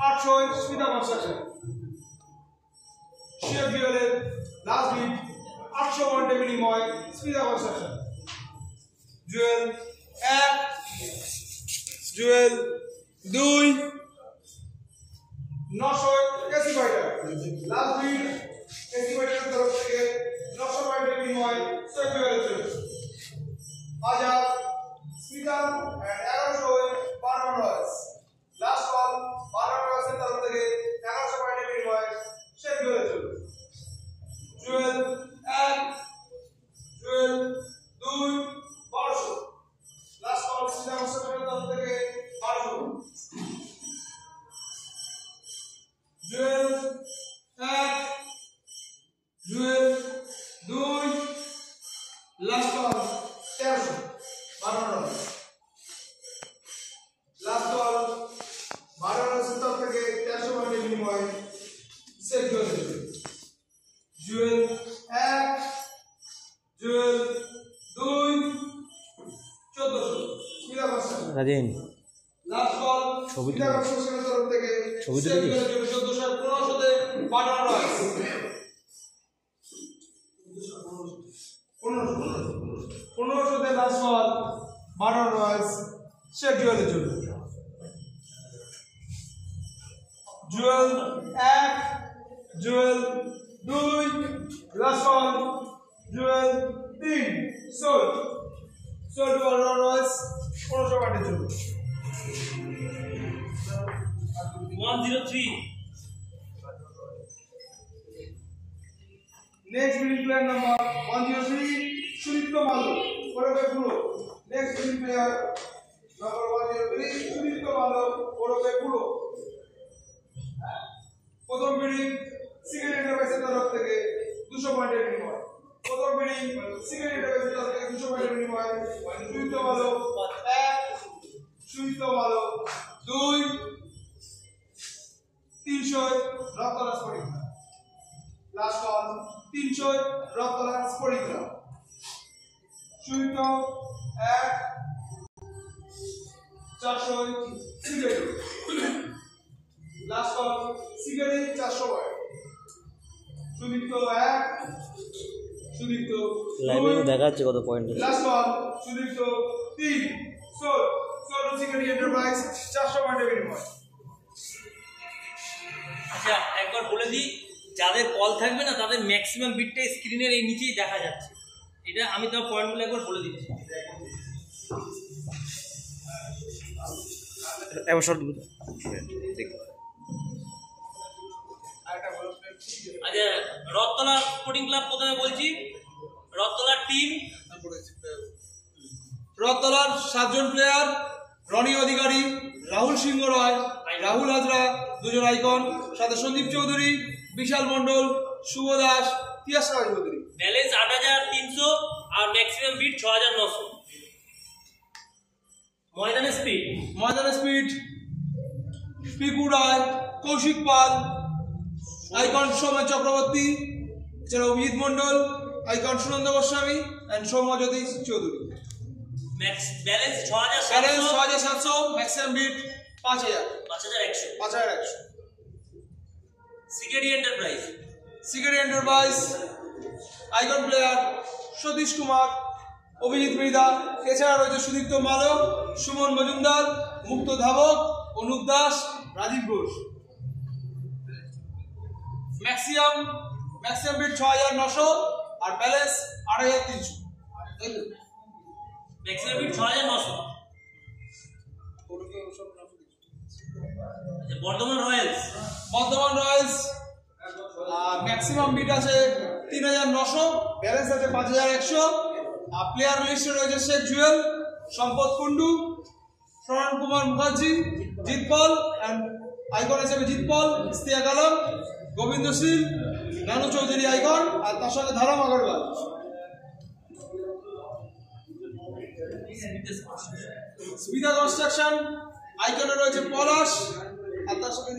800 Smita construction. Sheikh জুয়েলের লাস্ট বিট 800 পয়েন্টে বিনিময় Smita construction. Jewel 1, Jewel 2, 900 AC fighter. Last bid AC ফাইটারের তরফ থেকে 900 পয়েন্টের বিনিময় শেখ জুয়েলের জন্য। আজাদ স্মিতা এন্ড 1100 বারবার রয়েস। লাস্ট বল বারবার রয়েসের তরফ থেকে 1100 পয়েন্টের বিনিময় শেখ জুয়েলের জন্য। জুয়েল 1, জুয়েল 2, 1200। লাস্ট বল স্মিতা কনস্ট্রাকশনের তরফ থেকে 1200। জুয়েল 1, জুয়েল 2, লাস্ট বল 1300 12 রান। লাস্ট বল 12 রানের তরফ থেকে 1300 পয়েন্টের বিনিময় শেখ জুয়েলের জন্য। জুয়েল 1, জুয়েল 2, 1400 স্মিতা কনস্ট্রাকশন। রাজেন লাস্ট বল ছবি স্মিতা কনস্ট্রাকশনের তরফ থেকে ছবি শেখ জুয়েলের জন্য 1400 1500 তে বাটন রয়েস। 1500 তে লাস্ট বল বাটন রয়েস শেখ জুয়েলের জন্য। Jewel 1, Jewel 2, last ball Jewel 3 sold বাটন রয়েস 1500 পয়েন্টের জন্য। 103 Next winning player number 103 Sudipto Malu. Orophe Puro. Next winning player number 103 Sudipto Malu. Orophe Puro. প্রথম বিডিং সিগারেট এন্টারপ্রাইজের তরফ থেকে 200 পয়েন্টের বিনিময়। প্রথম বিডিং সিগারেট এন্টারপ্রাইজের তরফ থেকে 200 পয়েন্টের বিনিময় সুদীপ্ত মালো 1, সুদীপ্ত মালো 2, 300 রক্তরাজ পরীক্ষা। লাস্ট বল 300 রক্তরাজ পরীক্ষা। Sudipta 1, 400 cigarette. Last ball cigarette 400 point. Sudipta 1, Sudipta লাইভে দেখা যাচ্ছে কত point. Last ball Sudipta 3 sold cigarette enterprise 400 পয়েন্টের বিনিময়। আচ্ছা একবার বলে দিই, যাদের কল থাকবে না তাদের ম্যাক্সিমাম বিটটা স্ক্রিনের এই নিচেই দেখা যাচ্ছে। এটা আমি তার পয়েন্টগুলো একবার বলে দিচ্ছি। এবার শর্ট আচ্ছা রথতলা স্পোর্টিং ক্লাব প্রথমে বলছি। রথতলার টিম রথতলার 7 জন প্লেয়ার রনি অধিকারী, রাহুল সিংহ রায়, রাহুল হাজরা, 2 জন আইকন, সাথে সন্দীপ চৌধুরী, বিশাল মন্ডল, শুভ দাস, তিয়াস রায় চৌধুরী। ব্যালেন্স 8300 আর ম্যাক্সিমাম বিট 6900। ময়দানের স্পিড পিকু রায়, কৌশিক পাল, আইকন সৌম্য চক্রবর্তী, এছাড়া Abhijit Mondal, icon Sunanda Goswami and Soumyajyoti Chowdhury. Balance 6700, maximum bid 5100। CKD enterprise icon player Satish Kumar, Abhijit Mridha, এছাড়া রয়েছে সুদীপ্ত মালো, সুমন মজুমদার, মুক্ত ধাবক, অনুপ দাস, রাজীব ঘোষ। ম্যাক্সিমাম বিট 6900 আর balance 8300। Maximum bid 6900। Bardhaman royals maximum bid আছে 3900, ব্যালেন্স আছে 5100। আর প্লেয়ার লিস্টে রয়েছে শেখ জুয়েল, সম্পদ কুন্ডু, শরণ কুমার মুখার্জি, জিতপল এন্ড আইকন হিসেবে জিতপল, ইস্তিয়াক আলম, গোবিন্দ সিং, নানু চৌধুরী আইকন, আর তার সঙ্গে ধরম আগরওয়াল। স্মিতা কনস্ট্রাকশন আইকনে রয়েছে পলাশ আর তার সঙ্গে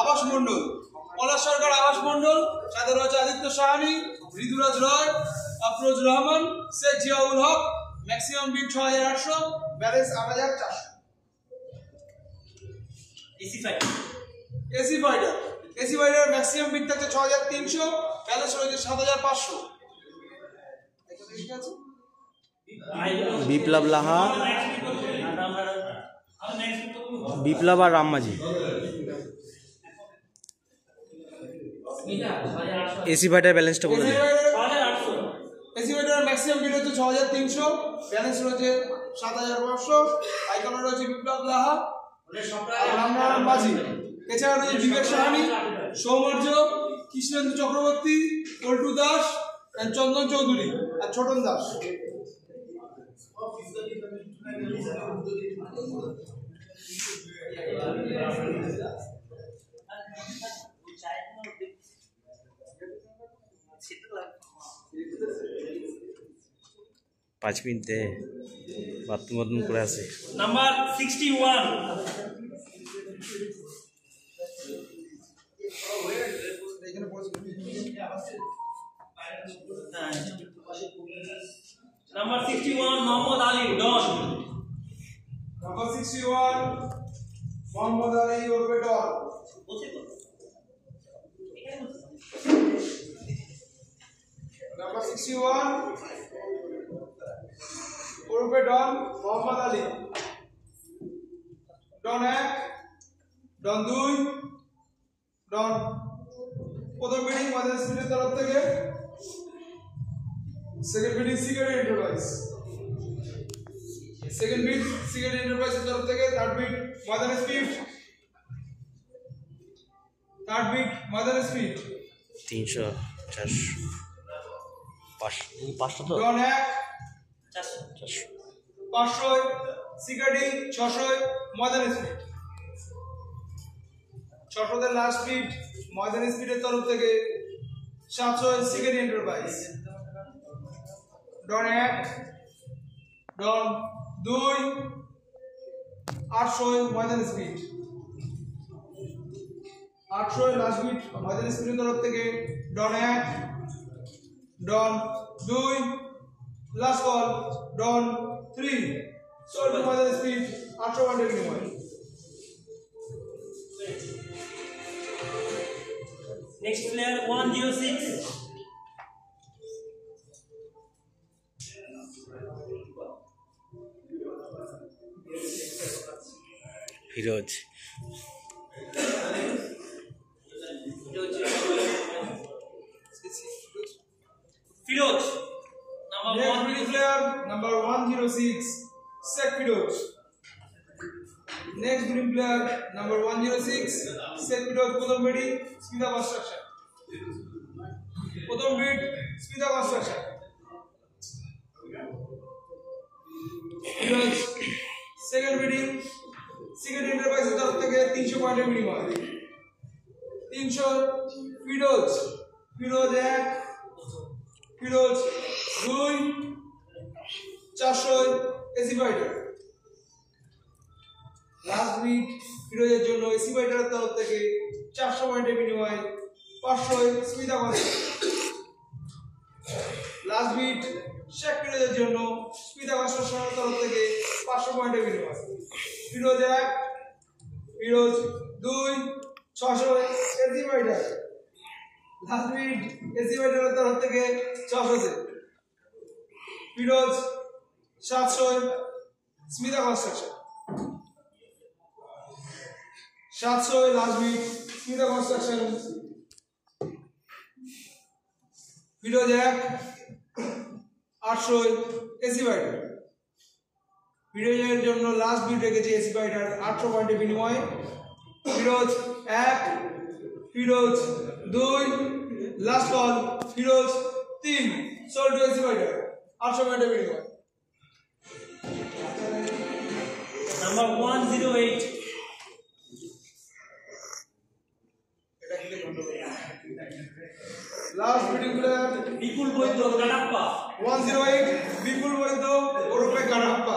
আবাস মন্ডল, পলাশ সরকার, আবাস মন্ডল, সাথে রয়েছে Aditya Sahani, Rituraj Roy, Afroz Rahman, Sheikh Ziaul Haque, maximum bid 6800, balance 8400। AC fighter AC fighter maximum bid থাকছে 6300, ব্যালেন্স রয়েছে 7500। ঠিক আছে, বিপ্লব লাহা, বিপ্লব আর রামমাঝি। এসি ফাইটার ব্যালেন্সটা বলে দিন। এসি ফাইটার ম্যাক্সিমাম বিট হচ্ছে 6300, ব্যালেন্স রয়েছে 7500। আইকনে রয়েছে বিপ্লব লাহা আর রামনারায়ণ মাঝি। এছাড়া রয়েছে বিবেক সাহানি, সৌমার্য, কৃষ্ণেন্দু চক্রবর্তী, পল্টু দাস, চন্দন চৌধুরী আর ছোটন দাস। পাঁচ মিনিট দে, বাথরুম করে আছে। নাম্বার 61, নাম্বার 61 মোহাম্মদ আলী ডন। নাম্বার 61 মোহাম্মদ আলী ওরফে ডন। নাম্বার 61 ওরফে ডন মোহাম্মদ আলী। ডন 1, ডন 2, ডন। প্রথম মিটিং মাদার স্পিডের তরফ থেকে, second meeting cigarette enterprise. Second bid cigarette এন্টারপ্রাইজের তরফ থেকে, থার্ড বিট মাদার স্পিড, থার্ড বিট মাদার স্পিড। 300, 400, 500 তো ডন 1 400। 500, সিগারেট 600 মাদার স্পিড। 600 তে লাস্ট বিট মাদার স্পিডের তরফ থেকে 700 cigarette enterprise. Don 1, Don 2, 800 mother speed. 800 last bid mother স্পিডের তরফ থেকে Don 1, Don 2, last call Don 3। Sold মাদার স্পিড 800 ওয়াটের বিনিময়। Next player 106, Firoz. Firoz. Number Next winning player number 106 Sheikh Firoz. Next winning player number 106 Sheikh Firoz. প্রথম বিডি স্মিতা কনস্ট্রাকশন। প্রথম bid Smita construction. Firoz. Second bid cigarette এন্টারপ্রাইজের তরফ থেকে 300 পয়েন্টের বিনিময়। 300 Firoz. Firoz 1, Firoz 2, 400 AC fighter. Last bid ফিরোজের জন্য এসি ফাইটারের তরফ থেকে 400 পয়েন্টের বিনিময়ে 500 Smita construction. Last bid Sheikh ফিরোজের জন্য স্মিতা কনস্ট্রাকশনের তরফ থেকে 500 পয়েন্টের বিনিময়। Firoz 1, Firoz 2, 600 AC fighter. Last bid AC ফাইটারের তরফ থেকে 600 তে Firoz 700 Smita construction. 700 last bid Smita construction. Firoz 1, 800 AC fighter. ফিরোজের জন্য লাস্ট বিট রেখেছে এসি ফাইটার 800 পয়েন্টের বিনিময়ে। Firoz 1, Firoz 2, last call Firoz 3 sold to AC fighter 800 পয়েন্টের বিনিময়ে। Number 108, last bidding player Bipul Baidya Kattappa. 108 Bipul Baidya ওরফে কানাপ্পা।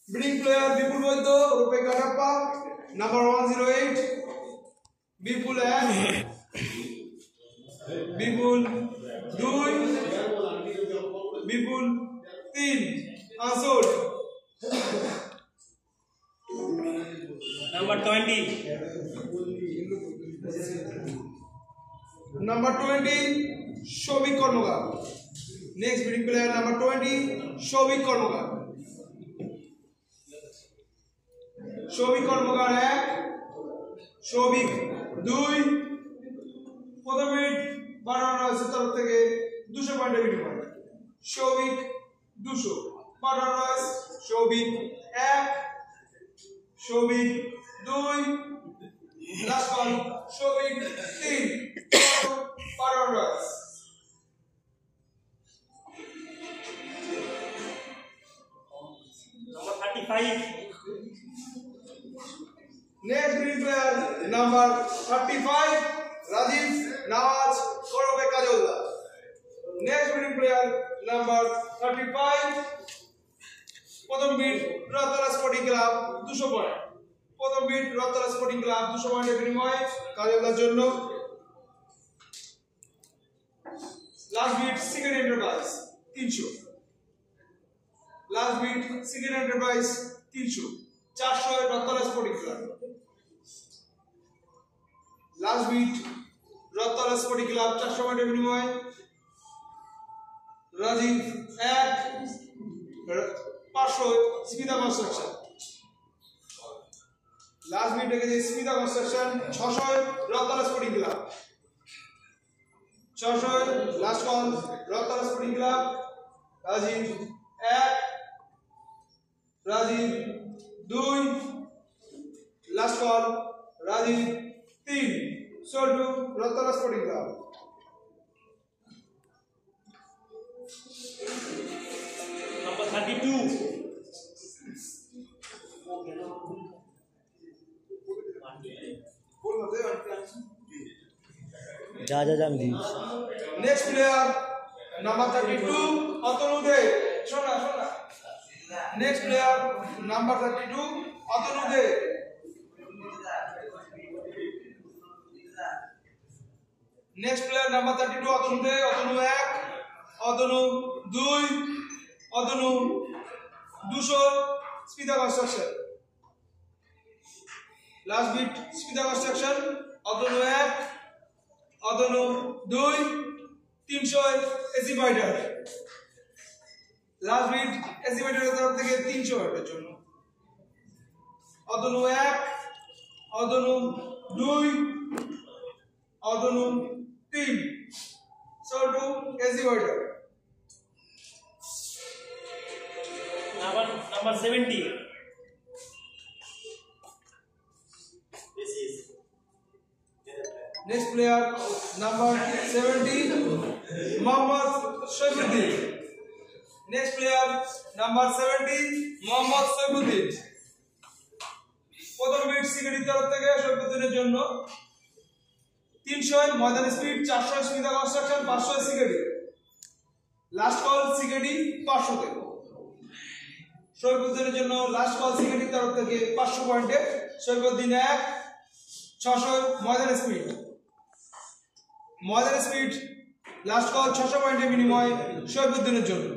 বিডিং প্লেয়ার বিপুল বৈদ্য ওরফে Kanappa. Number 108 Bipul 1, Bipul 2, Bipul 3 unsold. Number 20 number 20 Souvik Karmakar. Next bidding player number 20 Souvik Karmakar. Souvik Karmakar 1, Souvik 2। প্রথম মিনিট 12 রান রয়েছে তরফ থেকে 200 পয়েন্টের বিনিময়ে। সৌভিক 200 12 রান রয়েছে। Souvik 1, Souvik 2। Last ball Souvik 3 12 run রয়েছে। Number 35 next bidding player number 35 Rajib Nawaz করবে Kajaldar. Next bidding player number 35 প্রথম bid Ratla sporting club 200 point. প্রথম বিট রতলা স্পোর্টিং ক্লাব 200 পয়েন্টের বিনিময়ে কাজলদার জন্য। Last bid second enterprise 300। Last bid second enterprise 300 400 Ratla sporting club. Last bid Ratla sporting club 400 পয়েন্টের বিনিময়ে Rajib 1 500 Smita construction. Last bid রেখেছে Smita construction 600 Ratla sporting club. 600 last call Ratla sporting club. Rajib 1, Rajib 2। Last call Rajib 3 sold to Ratla sporting club. Number 32 যা যা যা আমি দিই। Next player number 32 Atanu De. শোনা শোনা। Next player number 32 Atanu De. Next player number 32 Atanu De. Atanu 1, Atanu 2, Atanu 200 Smita construction. Last bid Smita construction Atanu 1, Atanu 2 300 AC fighter. Last bid AC ফাইটারের তরফ থেকে 300 এর জন্য। Atanu 1, Atanu 2, Atanu 3 sold to AC fighter. Number 70 next player number 70 Mohammad Saifuddin. Next player number 70 Mohammad Saifuddin. প্রথম বিট সিকেডি তরফ থেকে সৈফুদ্দিনের জন্য 300 Maidan speed 400 Smita construction 500 CKD. Last call CKD 500 তে। সৈফুদ্দিনের জন্য লাস্ট কল সিকেডি তরফ থেকে 500 পয়েন্টে। Saifuddin 1 600 Maidan speed. Maidan speed last call 600 পয়েন্টের বিনিময়ে সৈফুদ্দিনের জন্য।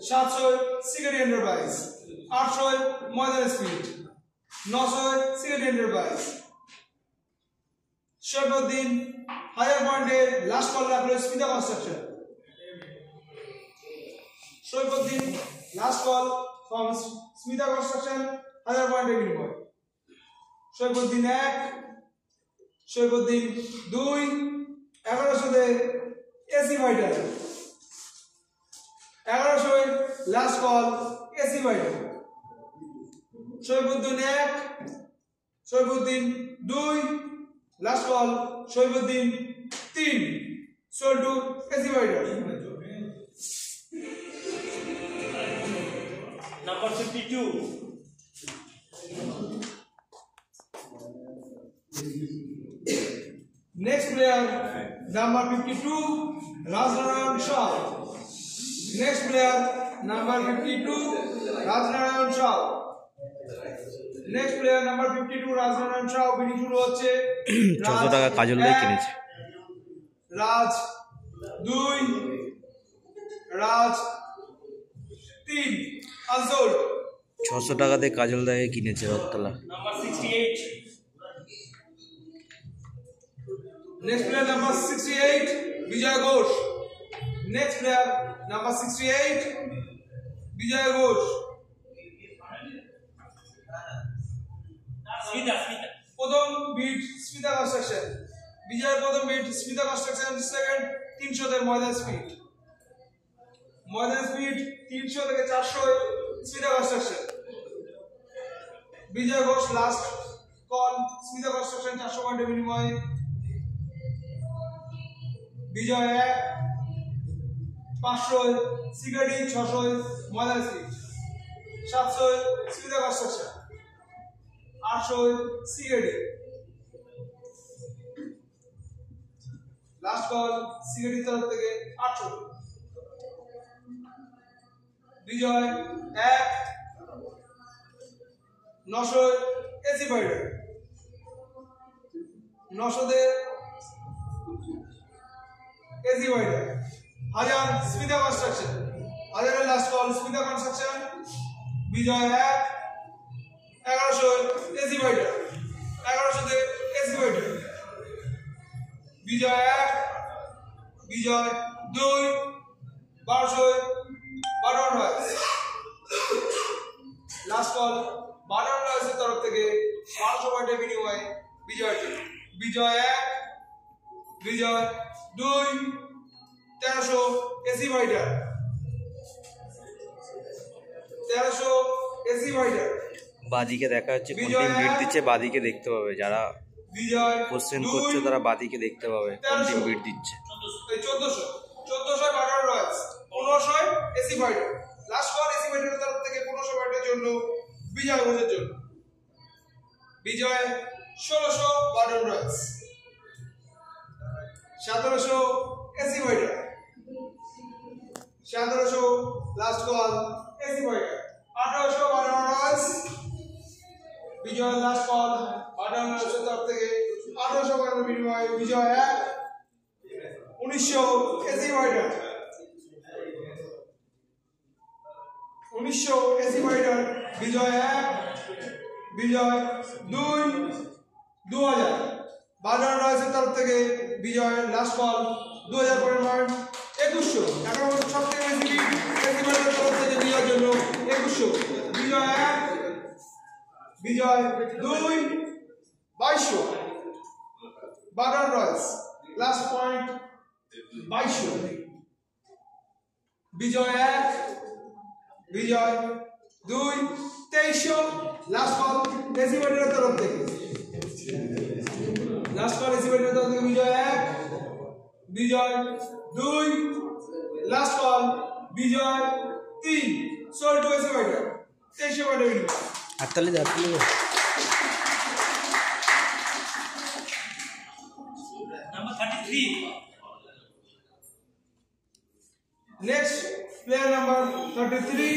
700 CKD enterprise. 800 Maidan speed. 900 CKD enterprise. Saifuddin 1000 পয়েন্টে লাস্ট কল রাখলো Smita construction. Saifuddin last call from Smita construction 1000 পয়েন্টের বিনিময়ে। সৈফুদ্দিন 1, সৈফুদ্দিন 2 1100 তে AC fighter. 1100 last call AC fighter. Saifuddin 1, Saifuddin 2 last call Saifuddin 3 sold to AC fighter. Number 52 Next player number 52 Rajnarayan Shah. Next player number 52 Rajnarayan Shah. Next player number 52 Rajnarayan Shah opening শুরু হচ্ছে 600 টাকা কাজল ভাই কিনেছে। রাজ 2 রাজ 3 আনসোল্ড। 600 টাকাতে কাজল দাকে কিনেছে Rathtala. Number 68 next player number 68 বিজয় ঘোষ। নেক্সট প্লেয়ার নাম্বার 68 বিজয় ঘোষ। স্মিতা প্রথম বিট স্মিতা কনস্ট্রাকশন। বিজয়ের প্রথম বিট স্মিতা কনস্ট্রাকশন, সেকেন্ড 300 তে ময়দান স্পিড। ময়দান স্পিড 300 থেকে 400 Smita construction. Bijoy Ghosh last call Smita construction 400 পয়েন্টের বিনিময়ে। বিজয় 1 500 সিগারেটি 600 ময়দান স্পিড 700 স্মিতা কনস্ট্রাকশন 800 সিগারেটি। লাস্ট কল সিগারেটি তরফ থেকে 800। বিজয় 1 900 এসি ফাইটার 900 তে এসি ফাইটার। হাজার স্মিতা কনস্ট্রাকশন। হাজারের লাস্ট কল স্মিতা কনস্ট্রাকশন। বিজয় 1 1100 এসি ফাইটার 1100 তে AC fighter. Bijoy 1 Bijoy 2 1200 button Royce. Last call button রয়েসের তরফ থেকে 1200 পয়েন্টের বিনিময়ে বিজয় টিম। বিজয় 1 Bijoy 2 1300 AC fighter 1300 AC fighter. বাদিকে দেখা হচ্ছে কোন টিম বিট দিচ্ছে, বাদিকে দেখতে পাবে। যারা বিজয় কোশ্চেন করছে তারা বাদিকে দেখতে পাবে কোন টিম বিট দিচ্ছে। 1400 বাটন রয়েস 1500 AC fighter. Last call AC ফাইটারের তরফ থেকে 1500 পয়েন্টের জন্য বিজয় ঘোষের জন্য। Bijoy 1600 button Royce 1700 AC fighter 1700 last call AC fighter 1800 button Royce. Bijoy last call button রয়েসের তরফ থেকে 1800 পয়েন্টের বিনিময়ে Bijoy 1 1900 AC fighter 1900 AC fighter. Bijoy 1 Bijoy 2 2000 button রয়েসের তরফ থেকে বিজয়ের লাস্ট কল 2000 পয়েন্ট 2100। এখন সব থেকে বেশি এসি ফাইটারের তরফ থেকে বিজয়ের জন্য 2100। Bijoy 1 Bijoy 2 2200 button Royce last point 2200। Bijoy 1 Bijoy 2 2300 last call AC ফাইটারের তরফ থেকে। লাস্ট কল এসি ফাইটারের তরফ থেকে Bijoy 1 Bijoy 2 last call Bijoy 3 sold to AC fighter 2300 পয়েন্টের বিনিময়ে। হাততালি দে, হাততালি দে। Number 33 Next player number 33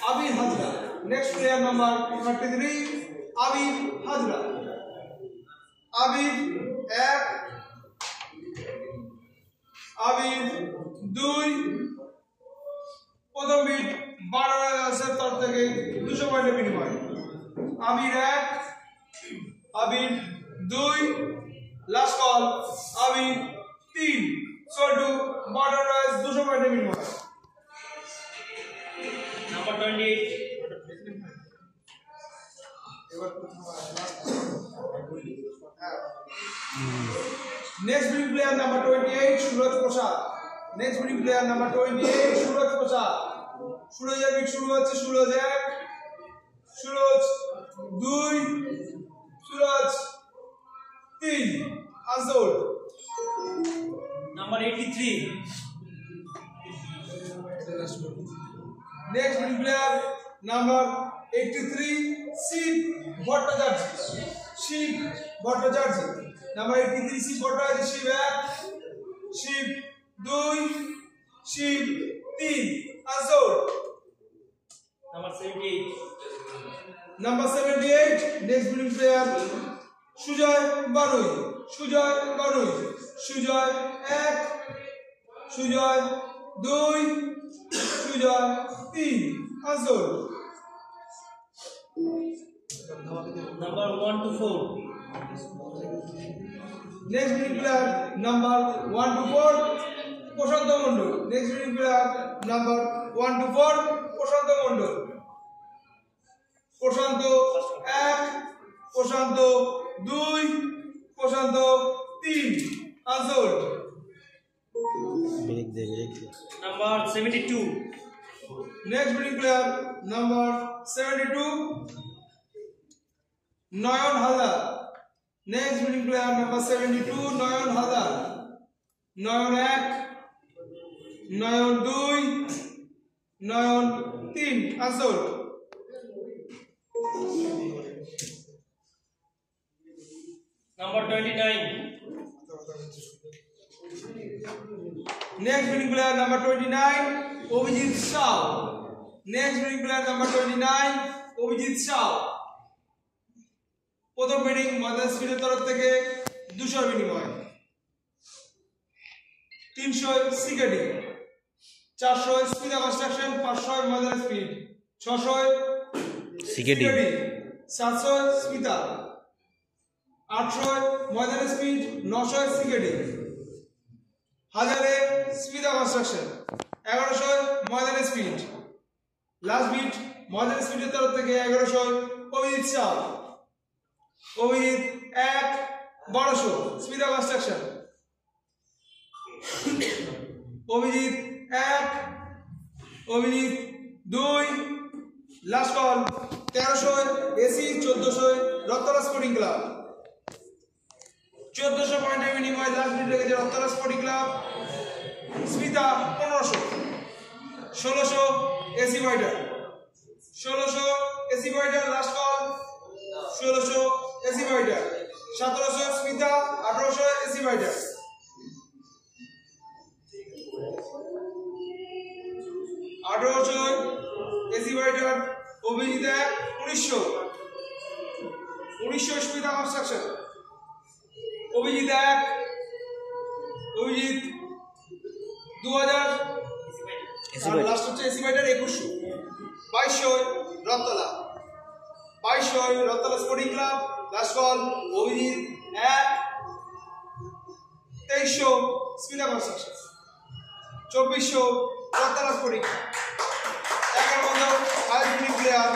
Abir Hazra. Next player number 33 Abir Hazra. Abir 1 Abir 2 প্রথম বিট 12,000 তরফ থেকে 200 পয়েন্টের বিনিময়ে। আবির 1 আবির 2 লাস্ট কল আবির 3 সোল্ড টু বাটন রয়েস 200 পয়েন্টের বিনিময়ে। Number 28 Next winning player number 28 Suraj Prasad. Next winning player number 28 Suraj Prasad. Surajের bit শুরু হচ্ছে Suraj 1 Suraj 2 Suraj 3 unsold. Number 83 Next winning player number 83 Shiv Bhattacharya. Shiv Bhattacharya. Number 83 Shiv Bhattacharya. Shiv 1 Shiv 2 Shiv 3 unsold. Number 78 Number 78 next winning player Sujoy Barui. Sujoy Barui. Sujoy 1 Sujoy 2 Sujoy 3 আসল number 1 to 4 next winning player number 1 to 4 Prashanta Mondal next winning player number 1 to 4 Prashanta Mondal Prashanta 1 Prashanta 2 Prashanta 3 আসল ব্রেক দে number 72 next winning player number 72 Nayan Haldar next winning player number 72 Nayan Haldar Nayan 1 Nayan 2 Nayan 3 আসল number 29 next winning player number 29 Abhijit Shah next winning player number 29 Abhijit Shah প্রথম ব্যাটিং মাদার স্পিডের তরফ থেকে 200 বিনিময় 300 সিকেডি 400 স্পিডা কনস্ট্রাকশন 500 মাদার স্পিড 600 সিকেডি 700 স্পিডা 800 মাদার স্পিড 900 সিকেডি 1000 স্পিডা construction 1100 mother speed last bid mother স্পিডের তরফ থেকে 1100 অভিজিৎ শাহ অভিজিৎ 1 1200 স্পিডা construction Abhijit 1 Abhijit 2 last call 1300 AC 1400 Ratla sporting club 1400 পয়েন্টের বিনিময়ে লাস্ট বিট রেখেছে Rattala sporting club Smita 1500 1600 AC fighter 1600 AC fighter last call 1600 AC fighter 1700 Smita 1800 AC fighter 1800 AC fighter Abhijit 1900 1900 Smita construction Abhijit 1 Abhijit 2000 আর লাস্ট হচ্ছে AC fighter 2100 2200 Ratla 2200 Ratla sporting club last call Abhijit 1 2300 স্পিডা কনস্ট্রাকশন 2400 রত্তলা স্পোর্টিং ক্লাব 11 বন্ধ হাই উইনিং প্লেয়ার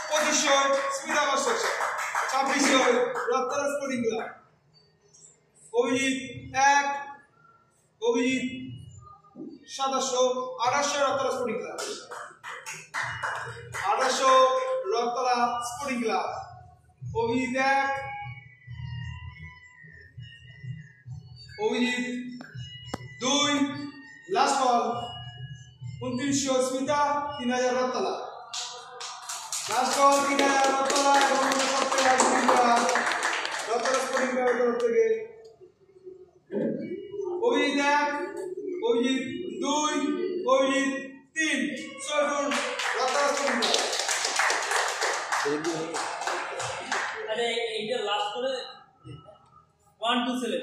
2500 স্পিডা construction 2600 Ratla sporting club Abhijit 1 Abhijit 2700 2800 Rattala sporting club 2800 Rattala sporting club Abhijit 1 Abhijit 2 last call 2900 Smita 3000 Rattala last call 3000 Rattala এবং সবচেয়ে রত্তলা স্পোর্টিং ক্লাবের তরফ থেকে অভিজিৎ 1 অভিজিৎ 2 অভিজিৎ 3 সরগুন রত্তলা স্পোর্টিং ক্লাব আরে এইটা লাস্ট করে 1 to 7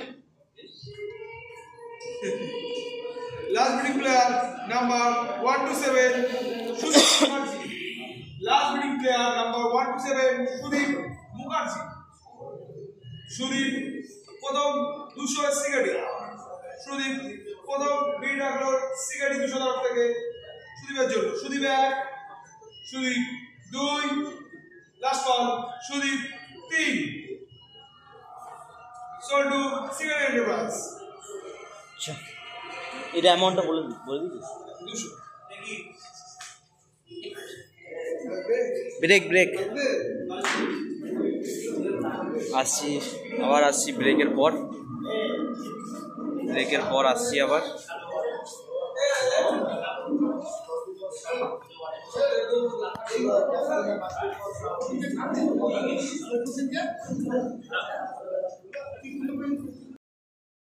Last bidding player number 1 to 7 Sudeep Mukherjee. Last bidding player number 1 to 7 Sudeep Mukherjee. Sudeep প্রথম 200 সিগারেট সুদীপ প্রথম বিড রাখলো সিগারেট 200 তরফ থেকে সুদীপের জন্য Sudip 1 Sudip 2 last call Sudip 3 sold to cigarette enterprise আচ্ছা এটা অ্যামাউন্টটা বলে দিস 200 ব্রেক ব্রেক আসছি আবার আসছি ব্রেকের পর আসছি আবার